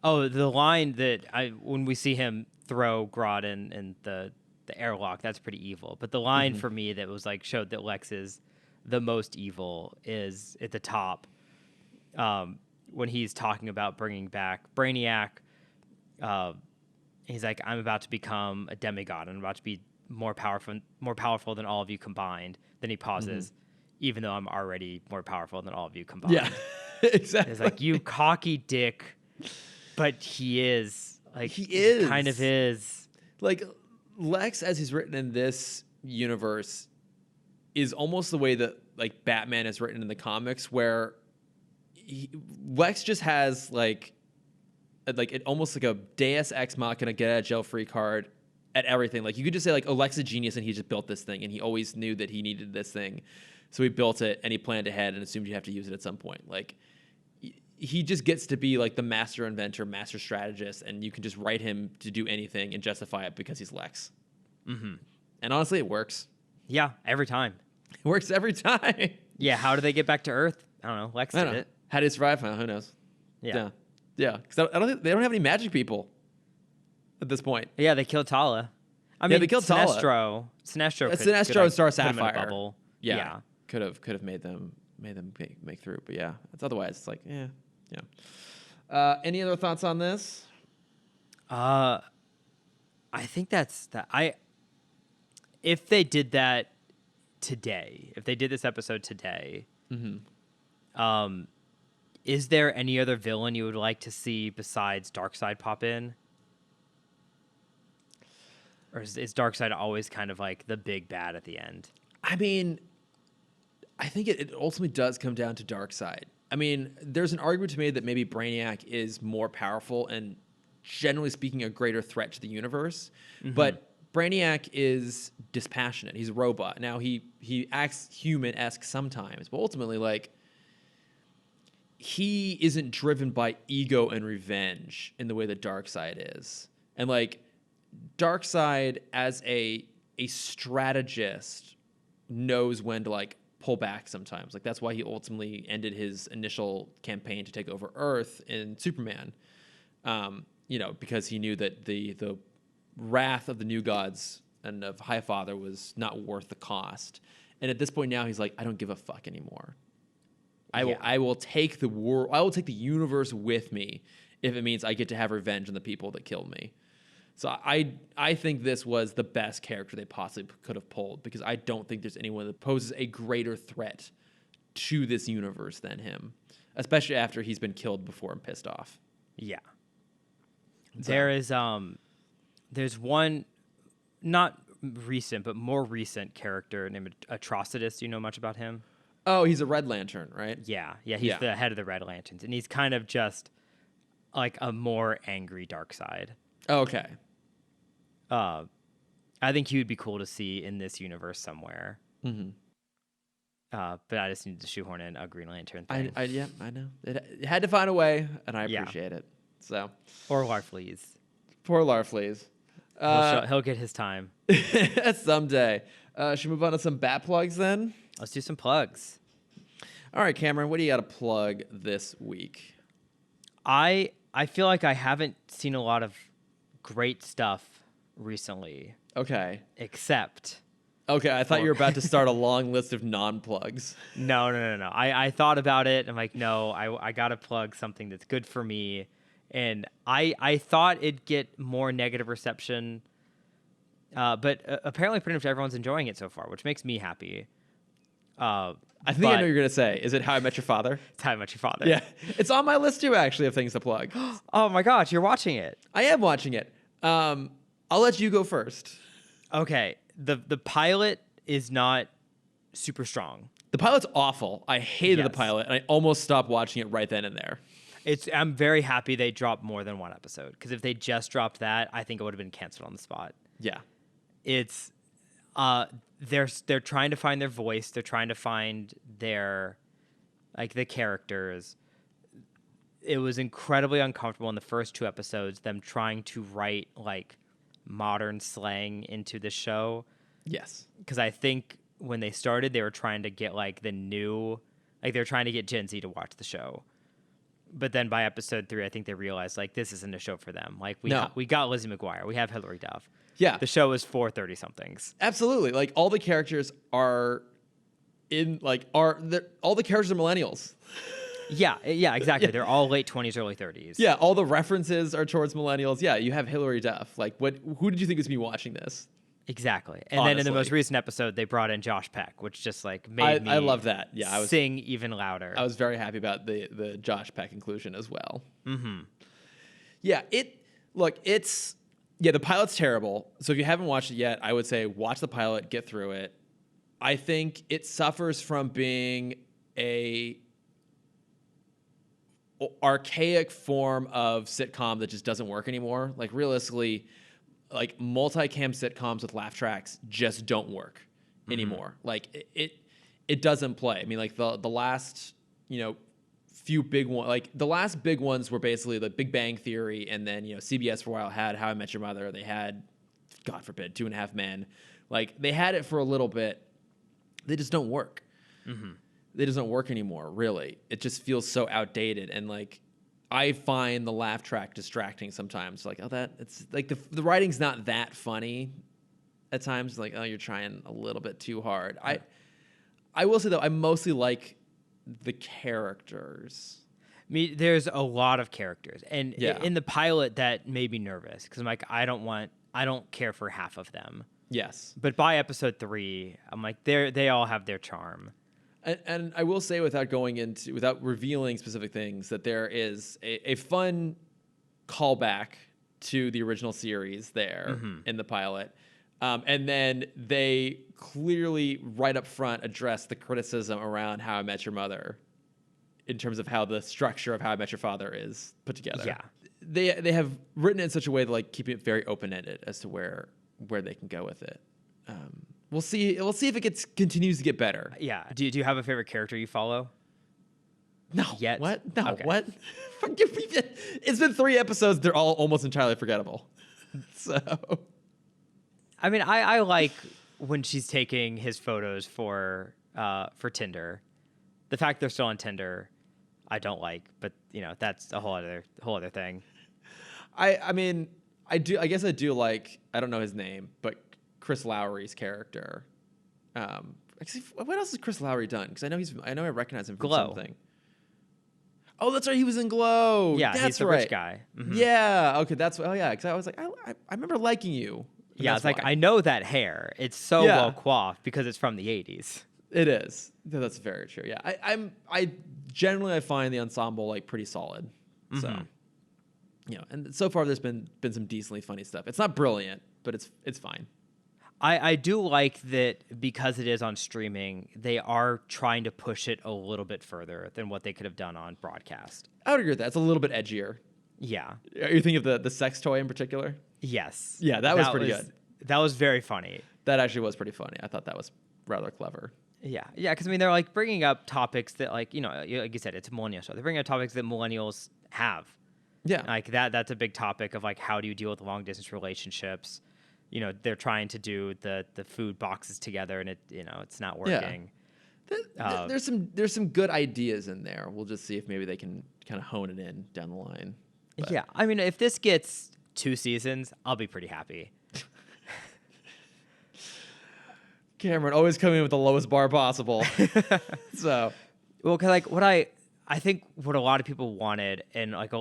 Oh, the line that when we see him throw Grodd in the airlock, that's pretty evil. But the line for me that was like showed that Lex is the most evil is at the top when he's talking about bringing back Brainiac. He's like, I'm about to become a demigod. I'm about to be more powerful than all of you combined. Then he pauses, even though I'm already more powerful than all of you combined. Yeah, exactly. It's like, you cocky dick, but he is. Like, he is. Kind of is. Like, Lex, as he's written in this universe, is almost the way that like Batman is written in the comics, where Lex just has like it almost like a Deus Ex Machina, get out of jail free card at everything. Like you could just say like, oh, Lex is a genius and he just built this thing, and he always knew that he needed this thing, so he built it and he planned ahead and assumed you have to use it at some point. Like he just gets to be like the master inventor, master strategist, and you can just write him to do anything and justify it because he's Lex. Mm-hmm. And honestly, it works. Yeah, every time. It works every time. Yeah, how do they get back to Earth? I don't know. Lex did it. How did he survive? Who knows? Yeah. Yeah. Because I don't think they don't have any magic people at this point. Yeah, they killed Tala. I mean, they killed Tala. Sinestro. Sinestro and Star Sapphire. Put him in a bubble. Yeah. Could have made them make through. But yeah, it's otherwise it's like, yeah. Any other thoughts on this? I think that's that. If they did that today, if they did this episode today, is there any other villain you would like to see besides Darkseid pop in? Or is Darkseid always kind of like the big bad at the end? I mean, I think it ultimately does come down to Darkseid. I mean, there's an argument to be made that maybe Brainiac is more powerful and, generally speaking, a greater threat to the universe. But Brainiac is dispassionate. He's a robot. Now, he acts human-esque sometimes, but ultimately, like, he isn't driven by ego and revenge in the way that Darkseid is. And, like, Darkseid, as a strategist, knows when to, like, pull back sometimes. Like, that's why he ultimately ended his initial campaign to take over Earth in Superman. Because he knew that the wrath of the New Gods and of Highfather was not worth the cost. And at this point now, he's like, I don't give a fuck anymore. I will take the world. I will take the universe with me if it means I get to have revenge on the people that killed me. So I think this was the best character they possibly could have pulled, because I don't think there's anyone that poses a greater threat to this universe than him, especially after he's been killed before and pissed off. Yeah. There's one not recent but more recent character named Atrocitus. Do you know much about him? Oh, he's a Red Lantern, right? Yeah, he's the head of the Red Lanterns, and he's kind of just like a more angry Darkseid. Okay. I think he would be cool to see in this universe somewhere. But I just need to shoehorn in a Green Lantern thing. I know. It had to find a way, and I appreciate it. So. Or Larfleeze. Poor Larfleeze. He'll get his time. Someday. Should we move on to some bat plugs then? Let's do some plugs. All right, Cameron, what do you got to plug this week? I feel like I haven't seen a lot of great stuff recently. Okay. Except. Okay, I thought you were about to start a long list of non-plugs. No. I thought about it. I'm like, no, I got to plug something that's good for me. And I thought it'd get more negative reception. But apparently pretty much everyone's enjoying it so far, which makes me happy. I think I know what you're going to say. Is it How I Met Your Father? It's How I Met Your Father. Yeah. It's on my list, too, actually, of things to plug. Oh, my gosh. You're watching it. I am watching it. I'll let you go first. Okay. The pilot is not super strong. The pilot's awful. I hated the pilot, and I almost stopped watching it right then and there. I'm very happy they dropped more than one episode, because if they just dropped that, I think it would have been canceled on the spot. Yeah. It's they're trying to find their voice. They're trying to find their, like, the characters. It was incredibly uncomfortable in the first two episodes, them trying to write like modern slang into the show. Yes. Because I think when they started, they were trying to get like they were trying to get Gen Z to watch the show. But then by episode 3, I think they realized, like, this isn't a show for them. Like, we got Lizzie McGuire. We have Hilary Duff. Yeah. The show is for 30-somethings. Absolutely. Like, all the characters are all the characters are millennials. Yeah, exactly. Yeah. They're all late 20s, early 30s. Yeah, all the references are towards millennials. Yeah, you have Hilary Duff. Like, who did you think was me watching this? Exactly. And then in the most recent episode, they brought in Josh Peck, which just like made me I love that. Yeah, sing even louder. I was very happy about the Josh Peck inclusion as well. Mm-hmm. Yeah, the pilot's terrible. So if you haven't watched it yet, I would say watch the pilot, get through it. I think it suffers from being a archaic form of sitcom that just doesn't work anymore. Like, realistically, like, multicam sitcoms with laugh tracks just don't work anymore. Like, it doesn't play. I mean, like, the last, few big ones, like, the last big ones were basically the Big Bang Theory, and then, CBS for a while had How I Met Your Mother. They had, God forbid, 2.5 Men. Like, they had it for a little bit. They just don't work. Mm-hmm. They just don't work anymore, really. It just feels so outdated, and, like, I find the laugh track distracting sometimes. Like, it's like the writing's not that funny at times. Like, you're trying a little bit too hard. I will say, though, I mostly like the characters. There's a lot of characters, and in the pilot that made me nervous, because I'm like, I don't care for half of them. Yes. But by episode 3, I'm like, they all have their charm. And I will say, without revealing specific things, that there is a fun callback to the original series there in the pilot. And then they clearly, right up front, address the criticism around How I Met Your Mother in terms of how the structure of How I Met Your Father is put together. Yeah. They have written it in such a way to like keep it very open-ended as to where they can go with it. We'll see. We'll see if it continues to get better. Yeah. Do you have a favorite character you follow? No. Yet? What? No. Okay. What? It's been 3 episodes. They're all almost entirely forgettable. So. I mean, I like when she's taking his photos for Tinder. The fact they're still on Tinder, I don't like, but that's a whole other thing. I mean, I guess I do like. I don't know his name, but Chris Lowry's character. Actually, what else has Chris Lowry done? Because I know I recognize him from Glow. something. Oh, that's right. He was in Glow. Yeah, that's he's the right. rich guy. Mm-hmm. Yeah. Okay. That's. Oh, yeah. Because I was like, I remember liking you. Yeah, it's like why. I know that hair. It's so well coiffed because it's from the 80s. It is. That's very true. Yeah. I generally find the ensemble like pretty solid. Mm-hmm. So, and so far there's been some decently funny stuff. It's not brilliant, but it's fine. I do like that because it is on streaming, they are trying to push it a little bit further than what they could have done on broadcast. I would agree with that. It's a little bit edgier. Yeah. Are you thinking of the sex toy in particular? Yes. Yeah, that was pretty good. That was very funny. That actually was pretty funny. I thought that was rather clever. Yeah, because I mean they're like bringing up topics that like like you said, it's a millennial show. They're bringing up topics that millennials have. Yeah, like that's a big topic of like how do you deal with long distance relationships. They're trying to do the food boxes together, and it's not working. Yeah. There's some good ideas in there. We'll just see if maybe they can kind of hone it in down the line. But. Yeah, I mean if this gets 2 seasons, I'll be pretty happy. Cameron always coming in with the lowest bar possible. So, well, cause like what I think what a lot of people wanted, and like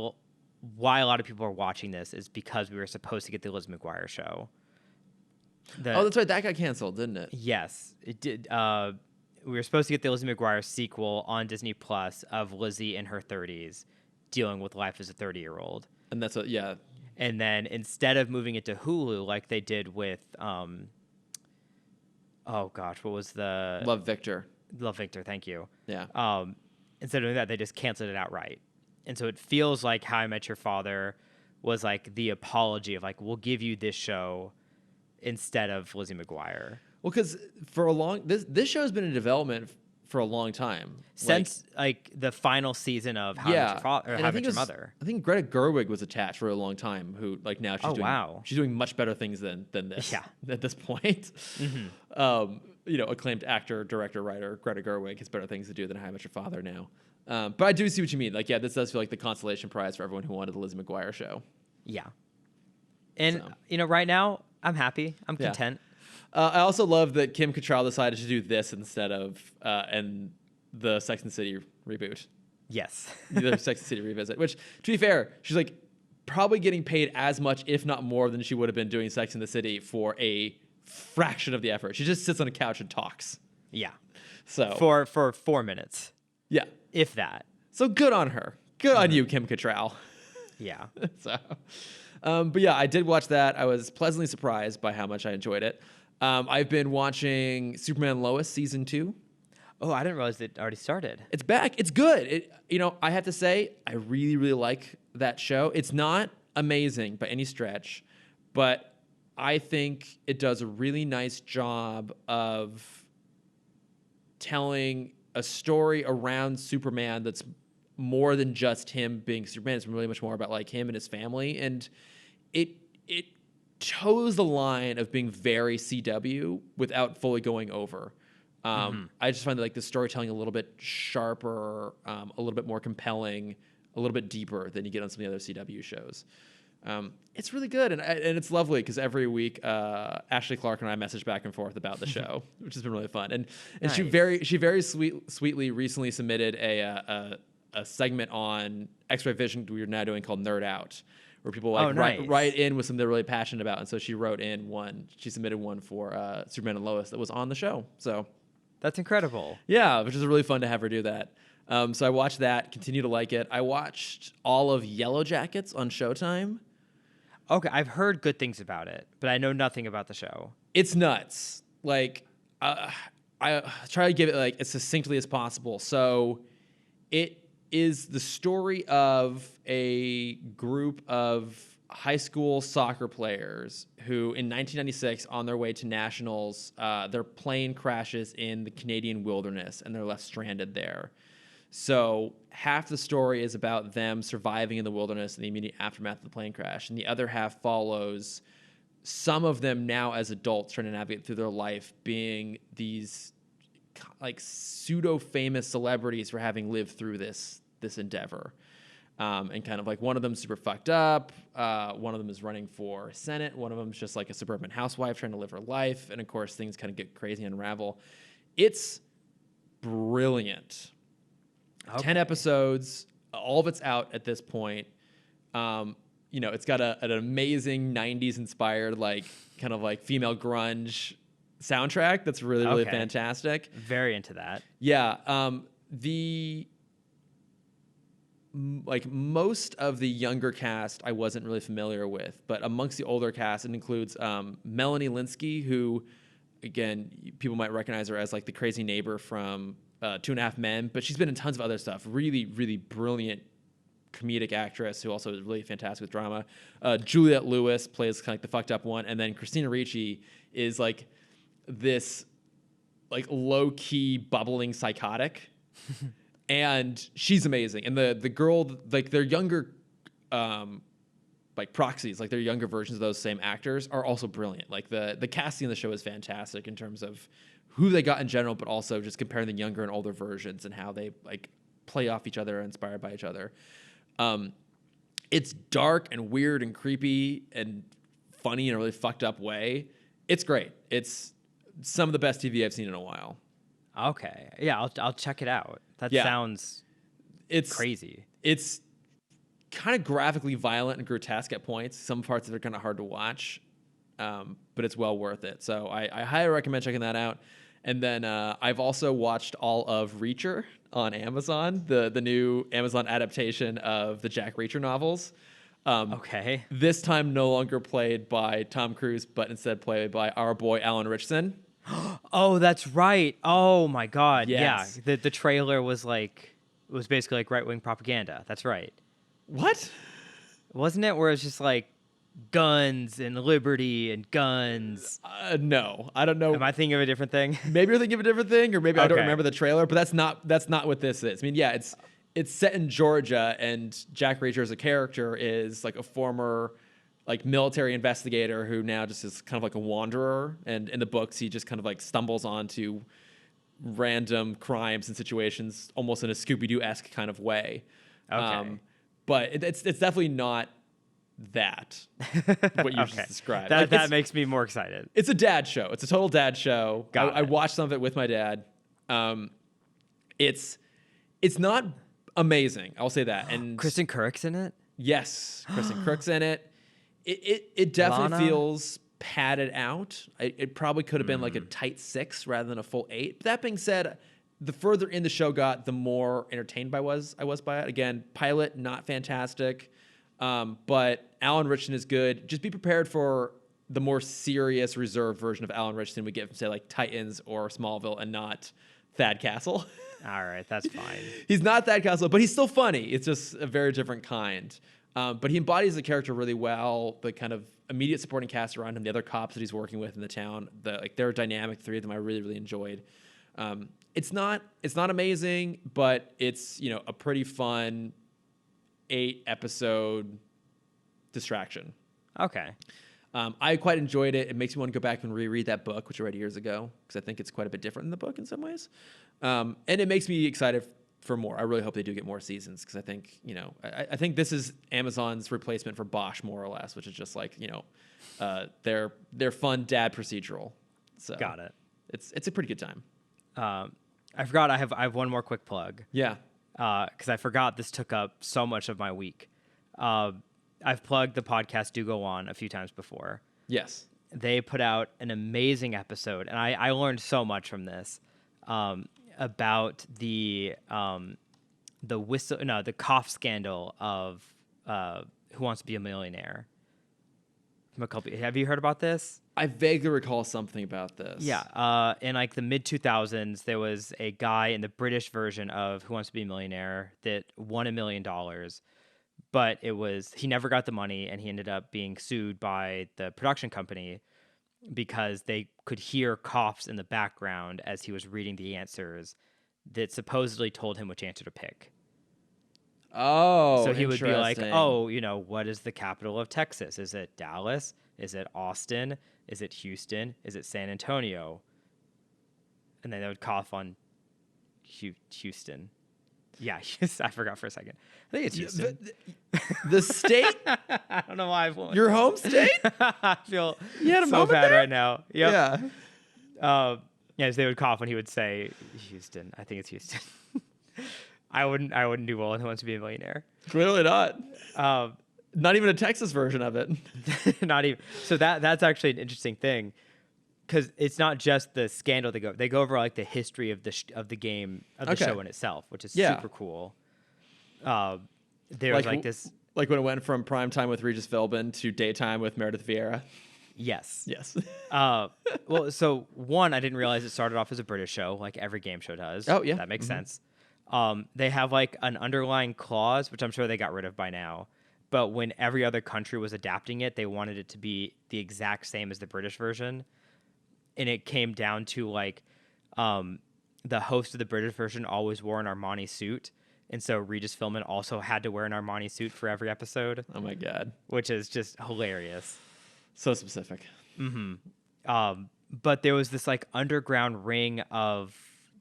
why a lot of people are watching this is because we were supposed to get the Liz McGuire show. That's right. That got canceled, didn't it? Yes, it did. We were supposed to get the Lizzie McGuire sequel on Disney Plus of Lizzie in her 30s dealing with life as a 30-year-old. And that's what, yeah. And then instead of moving it to Hulu like they did with, oh gosh, what was the... Love Victor, thank you. Yeah. Instead of doing that, they just canceled it outright. And so it feels like How I Met Your Father was like the apology of like, we'll give you this show instead of Lizzie McGuire. Well, because for this show has been in development for a long time. Since like the final season of How I Met Your Father or How I Met Your Mother. I think Greta Gerwig was attached for a long time, who like now she's doing much better things than this. Yeah. At this point. Mm-hmm. Acclaimed actor, director, writer Greta Gerwig has better things to do than How I Met Your Father now. But I do see what you mean. Like, yeah, this does feel like the consolation prize for everyone who wanted the Lizzie McGuire show. Yeah. And, right now, I'm happy. I'm content. I also love that Kim Cattrall decided to do this instead of and the Sex and the City reboot. Yes. The Sex and the City revisit, which, to be fair, she's like probably getting paid as much, if not more, than she would have been doing Sex and the City for a fraction of the effort. She just sits on a couch and talks. Yeah. So for 4 minutes. Yeah. If that. So good on her. Good on you, Kim Cattrall. Yeah. So, but yeah, I did watch that. I was pleasantly surprised by how much I enjoyed it. I've been watching Superman Lois season 2. Oh, I didn't realize it already started. It's back. It's good. I have to say, I really, really like that show. It's not amazing by any stretch, but I think it does a really nice job of telling a story around Superman that's more than just him being Superman. It's really much more about like him and his family, and it toes the line of being very CW without fully going over. I just find that like the storytelling a little bit sharper, a little bit more compelling, a little bit deeper than you get on some of the other CW shows. It's really good, and it's lovely because every week Ashley Clark and I message back and forth about the show, which has been really fun. And nice. she very sweetly recently submitted a segment on X-Ray Vision we are now doing called Nerd Out, where people like nice. write in with something they're really passionate about. And so she submitted one for Superman and Lois that was on the show. So That's incredible. yeah, which is really fun to have her do that. So I watched that, continue to like it. I watched all of Yellow Jackets on Showtime. Okay, I've heard good things about it, but I know nothing about the show. It's nuts. Like, I try to give it like as succinctly as possible. So it is the story of a group of high school soccer players who in 1996 on their way to nationals, their plane crashes in the Canadian wilderness and they're left stranded there. So half the story is about them surviving in the wilderness in the immediate aftermath of the plane crash, and the other half follows some of them now as adults trying to navigate through their life being these like pseudo famous celebrities for having lived through this endeavor. And kind of like one of them's super fucked up. One of them is running for Senate. One of them's just like a suburban housewife trying to live her life. And of course, things kind of get crazy and unravel. It's brilliant. Okay. 10 episodes. All of it's out at this point. It's got an amazing 90s inspired, like kind of like female grunge soundtrack. That's really, really fantastic. Very into that. Yeah. Most of the younger cast I wasn't really familiar with, but amongst the older cast, it includes Melanie Linsky, who, again, people might recognize her as like the crazy neighbor from 2.5 Men, but she's been in tons of other stuff. Really, really brilliant comedic actress who also is really fantastic with drama. Juliette Lewis plays kind of like the fucked up one, and then Christina Ricci is like this like low key bubbling psychotic. And she's amazing. And the girl, like their younger, like proxies, like their younger versions of those same actors are also brilliant. Like the casting of the show is fantastic in terms of who they got in general, but also just comparing the younger and older versions and how they like play off each other, inspired by each other. It's dark and weird and creepy and funny in a really fucked up way. It's great. It's some of the best TV I've seen in a while. Okay. Yeah, I'll check it out. That sounds crazy. It's kind of graphically violent and grotesque at points. Some parts of it are kind of hard to watch, but it's well worth it. So I highly recommend checking that out. And then I've also watched all of Reacher on Amazon, the new Amazon adaptation of the Jack Reacher novels. Okay. This time no longer played by Tom Cruise, but instead played by our boy Alan Ritchson. Oh, that's right. Oh my God. Yes. Yeah. The trailer was basically like right-wing propaganda. That's right. What? Wasn't it? Where it's just like guns and liberty and guns. No, I don't know. Am I thinking of a different thing? Maybe you're thinking of a different thing, or maybe I don't remember the trailer, but that's not what this is. I mean, yeah, it's set in Georgia, and Jack Reacher as a character is like a former like military investigator who now just is kind of like a wanderer. And in the books, he just kind of like stumbles onto random crimes and situations almost in a Scooby-Doo-esque kind of way. Okay. But it's definitely not that, what you just described. That makes me more excited. It's a dad show. It's a total dad show. I watched some of it with my dad. It's not amazing. I'll say that. And Kristen Kirk's in it? Yes, Kristen Kirk's in it. It definitely feels padded out. It probably could have been like a tight 6 rather than a full 8. But that being said, the further in the show got, the more entertained I was by it. Again, pilot, not fantastic. But Alan Ritchson is good. Just be prepared for the more serious, reserved version of Alan Ritchson we get from, say, like Titans or Smallville, and not Thad Castle. All right, that's fine. He's not Thad Castle, but he's still funny. It's just a very different kind. But he embodies the character really well. The kind of immediate supporting cast around him, the other cops that he's working with in the town, their dynamic, 3 of them I really, really enjoyed. It's not amazing, but it's a pretty fun 8-episode distraction. Okay. I quite enjoyed it. It makes me want to go back and reread that book, which I read years ago, because I think it's quite a bit different than the book in some ways. And it makes me excited for more. I really hope they do get more seasons, because I think I think this is Amazon's replacement for Bosch, more or less, which is just like their fun dad procedural. So got it. It's a pretty good time. I forgot I have one more quick plug. Yeah. Because I forgot this took up so much of my week. I I've plugged the podcast Do Go On a few times before. Yes. They put out an amazing episode, and I learned so much from this about the cough scandal of Who Wants to Be a Millionaire. From a couple, have you heard about this? I vaguely recall something about this. Yeah. In like the mid 2000s, there was a guy in the British version of Who Wants to Be a Millionaire that won $1 million, but he never got the money, and he ended up being sued by the production company because they could hear coughs in the background as he was reading the answers that supposedly told him which answer to pick. Oh, so he would be like, "Oh, what is the capital of Texas? Is it Dallas? Is it Austin? Is it Houston? Is it San Antonio?" And then they would cough on Houston. Yeah, I forgot for a second. I think it's Houston. The state? I don't know why. Your home state? I feel You had a so moment bad there? right now. Yep. Yeah. Yes, they would cough when he would say Houston. I think it's Houston. I wouldn't do well in Who Wants to Be a Millionaire. Clearly not. Not even a Texas version of it. Not even. So that's actually an interesting thing, because it's not just the scandal they go over like the history of the game of the show in itself, which is super cool. There was like this, like when it went from primetime with Regis Philbin to daytime with Meredith Vieira. Yes. Well, so one, I didn't realize it started off as a British show, like every game show does. Oh yeah, that makes sense. They have like an underlying clause, which I'm sure they got rid of by now. But when every other country was adapting it, they wanted it to be the exact same as the British version. And it came down to like the host of the British version always wore an Armani suit. And so Regis Philbin also had to wear an Armani suit for every episode. Oh my God. Which is just hilarious. So specific. But there was this like underground ring of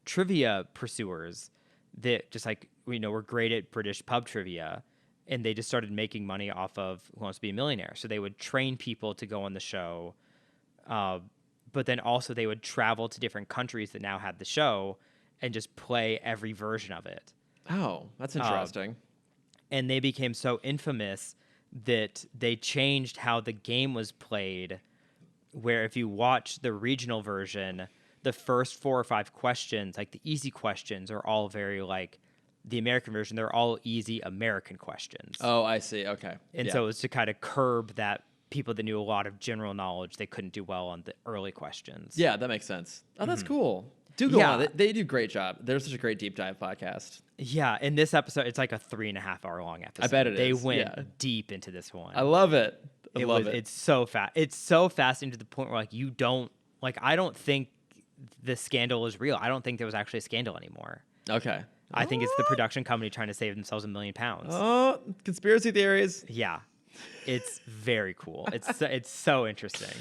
trivia pursuers that just like, were great at British pub trivia. And they just started making money off of Who Wants to Be a Millionaire. So they would train people to go on the show. But then also they would travel to different countries that now had the show and just play every version of it. Oh, that's interesting. And they became so infamous that they changed how the game was played, where if you watch the regional version, the first 4 or 5 questions, like the easy questions, are all very like the American version. They're all easy American questions. Oh, I see. Okay. And so it was to kind of curb that people that knew a lot of general knowledge, they couldn't do well on the early questions. Yeah, that makes sense. Oh, that's cool. Do go on. They do a great job. They're such a great deep dive podcast. Yeah, in this episode, it's like a 3.5 hour long episode. I bet it is. They is. went deep into this one. I love it. I love it. It's so fast. It's so fascinating to the point where I don't think the scandal is real. I don't think there was actually a scandal anymore. Okay. I think it's the production company trying to save themselves £1 million. Oh, conspiracy theories. Yeah, it's very cool. It's so interesting.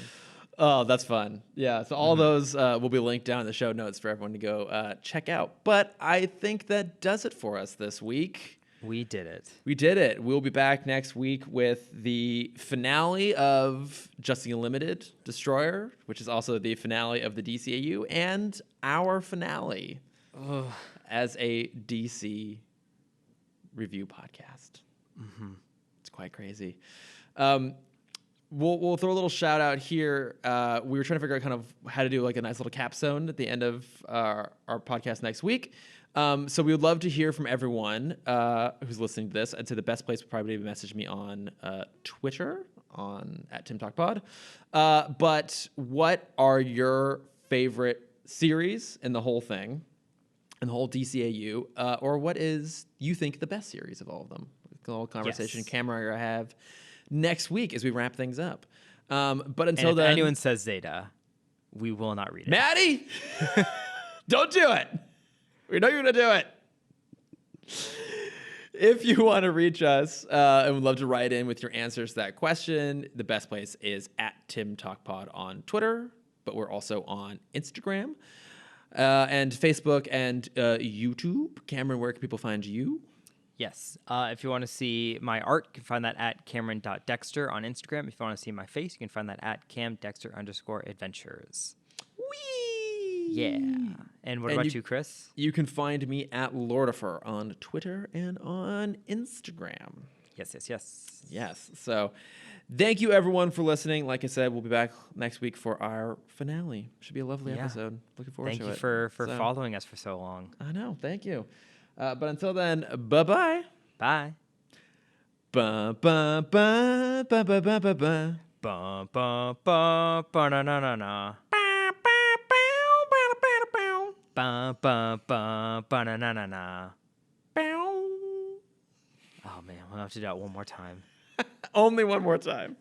Oh, that's fun. Yeah, so all those will be linked down in the show notes for everyone to go check out. But I think that does it for us this week. We did it. We did it. We'll be back next week with the finale of Justice Unlimited Destroyer, which is also the finale of the DCAU, and our finale as a DC review podcast. It's quite crazy. We'll throw a little shout out here. We were trying to figure out kind of how to do like a nice little capstone at the end of our podcast next week. So we would love to hear from everyone who's listening to this. I'd say the best place would probably be to message me on Twitter at Timm Talk Pod. But what are your favorite series in the whole thing, in the whole DCAU, or what is you think the best series of all of them? A little conversation Cameron and I have next week as we wrap things up. But until if then, anyone says Zeta, we will not read it. Maddie, don't do it. We know you're going to do it. If you want to reach us and would love to write in with your answers to that question, the best place is at Timm Talk Pod on Twitter, but we're also on Instagram and Facebook and YouTube. Cameron, where can people find you? Yes. If you want to see my art, you can find that at Cameron.Dexter on Instagram. If you want to see my face, you can find that at CamDexter_adventures. Whee! Yeah. And what about you, Chris? You can find me at Lordifer on Twitter and on Instagram. Yes. Yes. So thank you, everyone, for listening. Like I said, we'll be back next week for our finale. Should be a lovely episode. Looking forward to it. Thank you for following us for so long. I know. Thank you. But until then, bye-bye. Bye. Ba ba ba ba ba ba ba ba. Ba ba ba ba na na na na. Ba ba ba ba na na na na. Oh man, we'll have to do that one more time. Only one more time.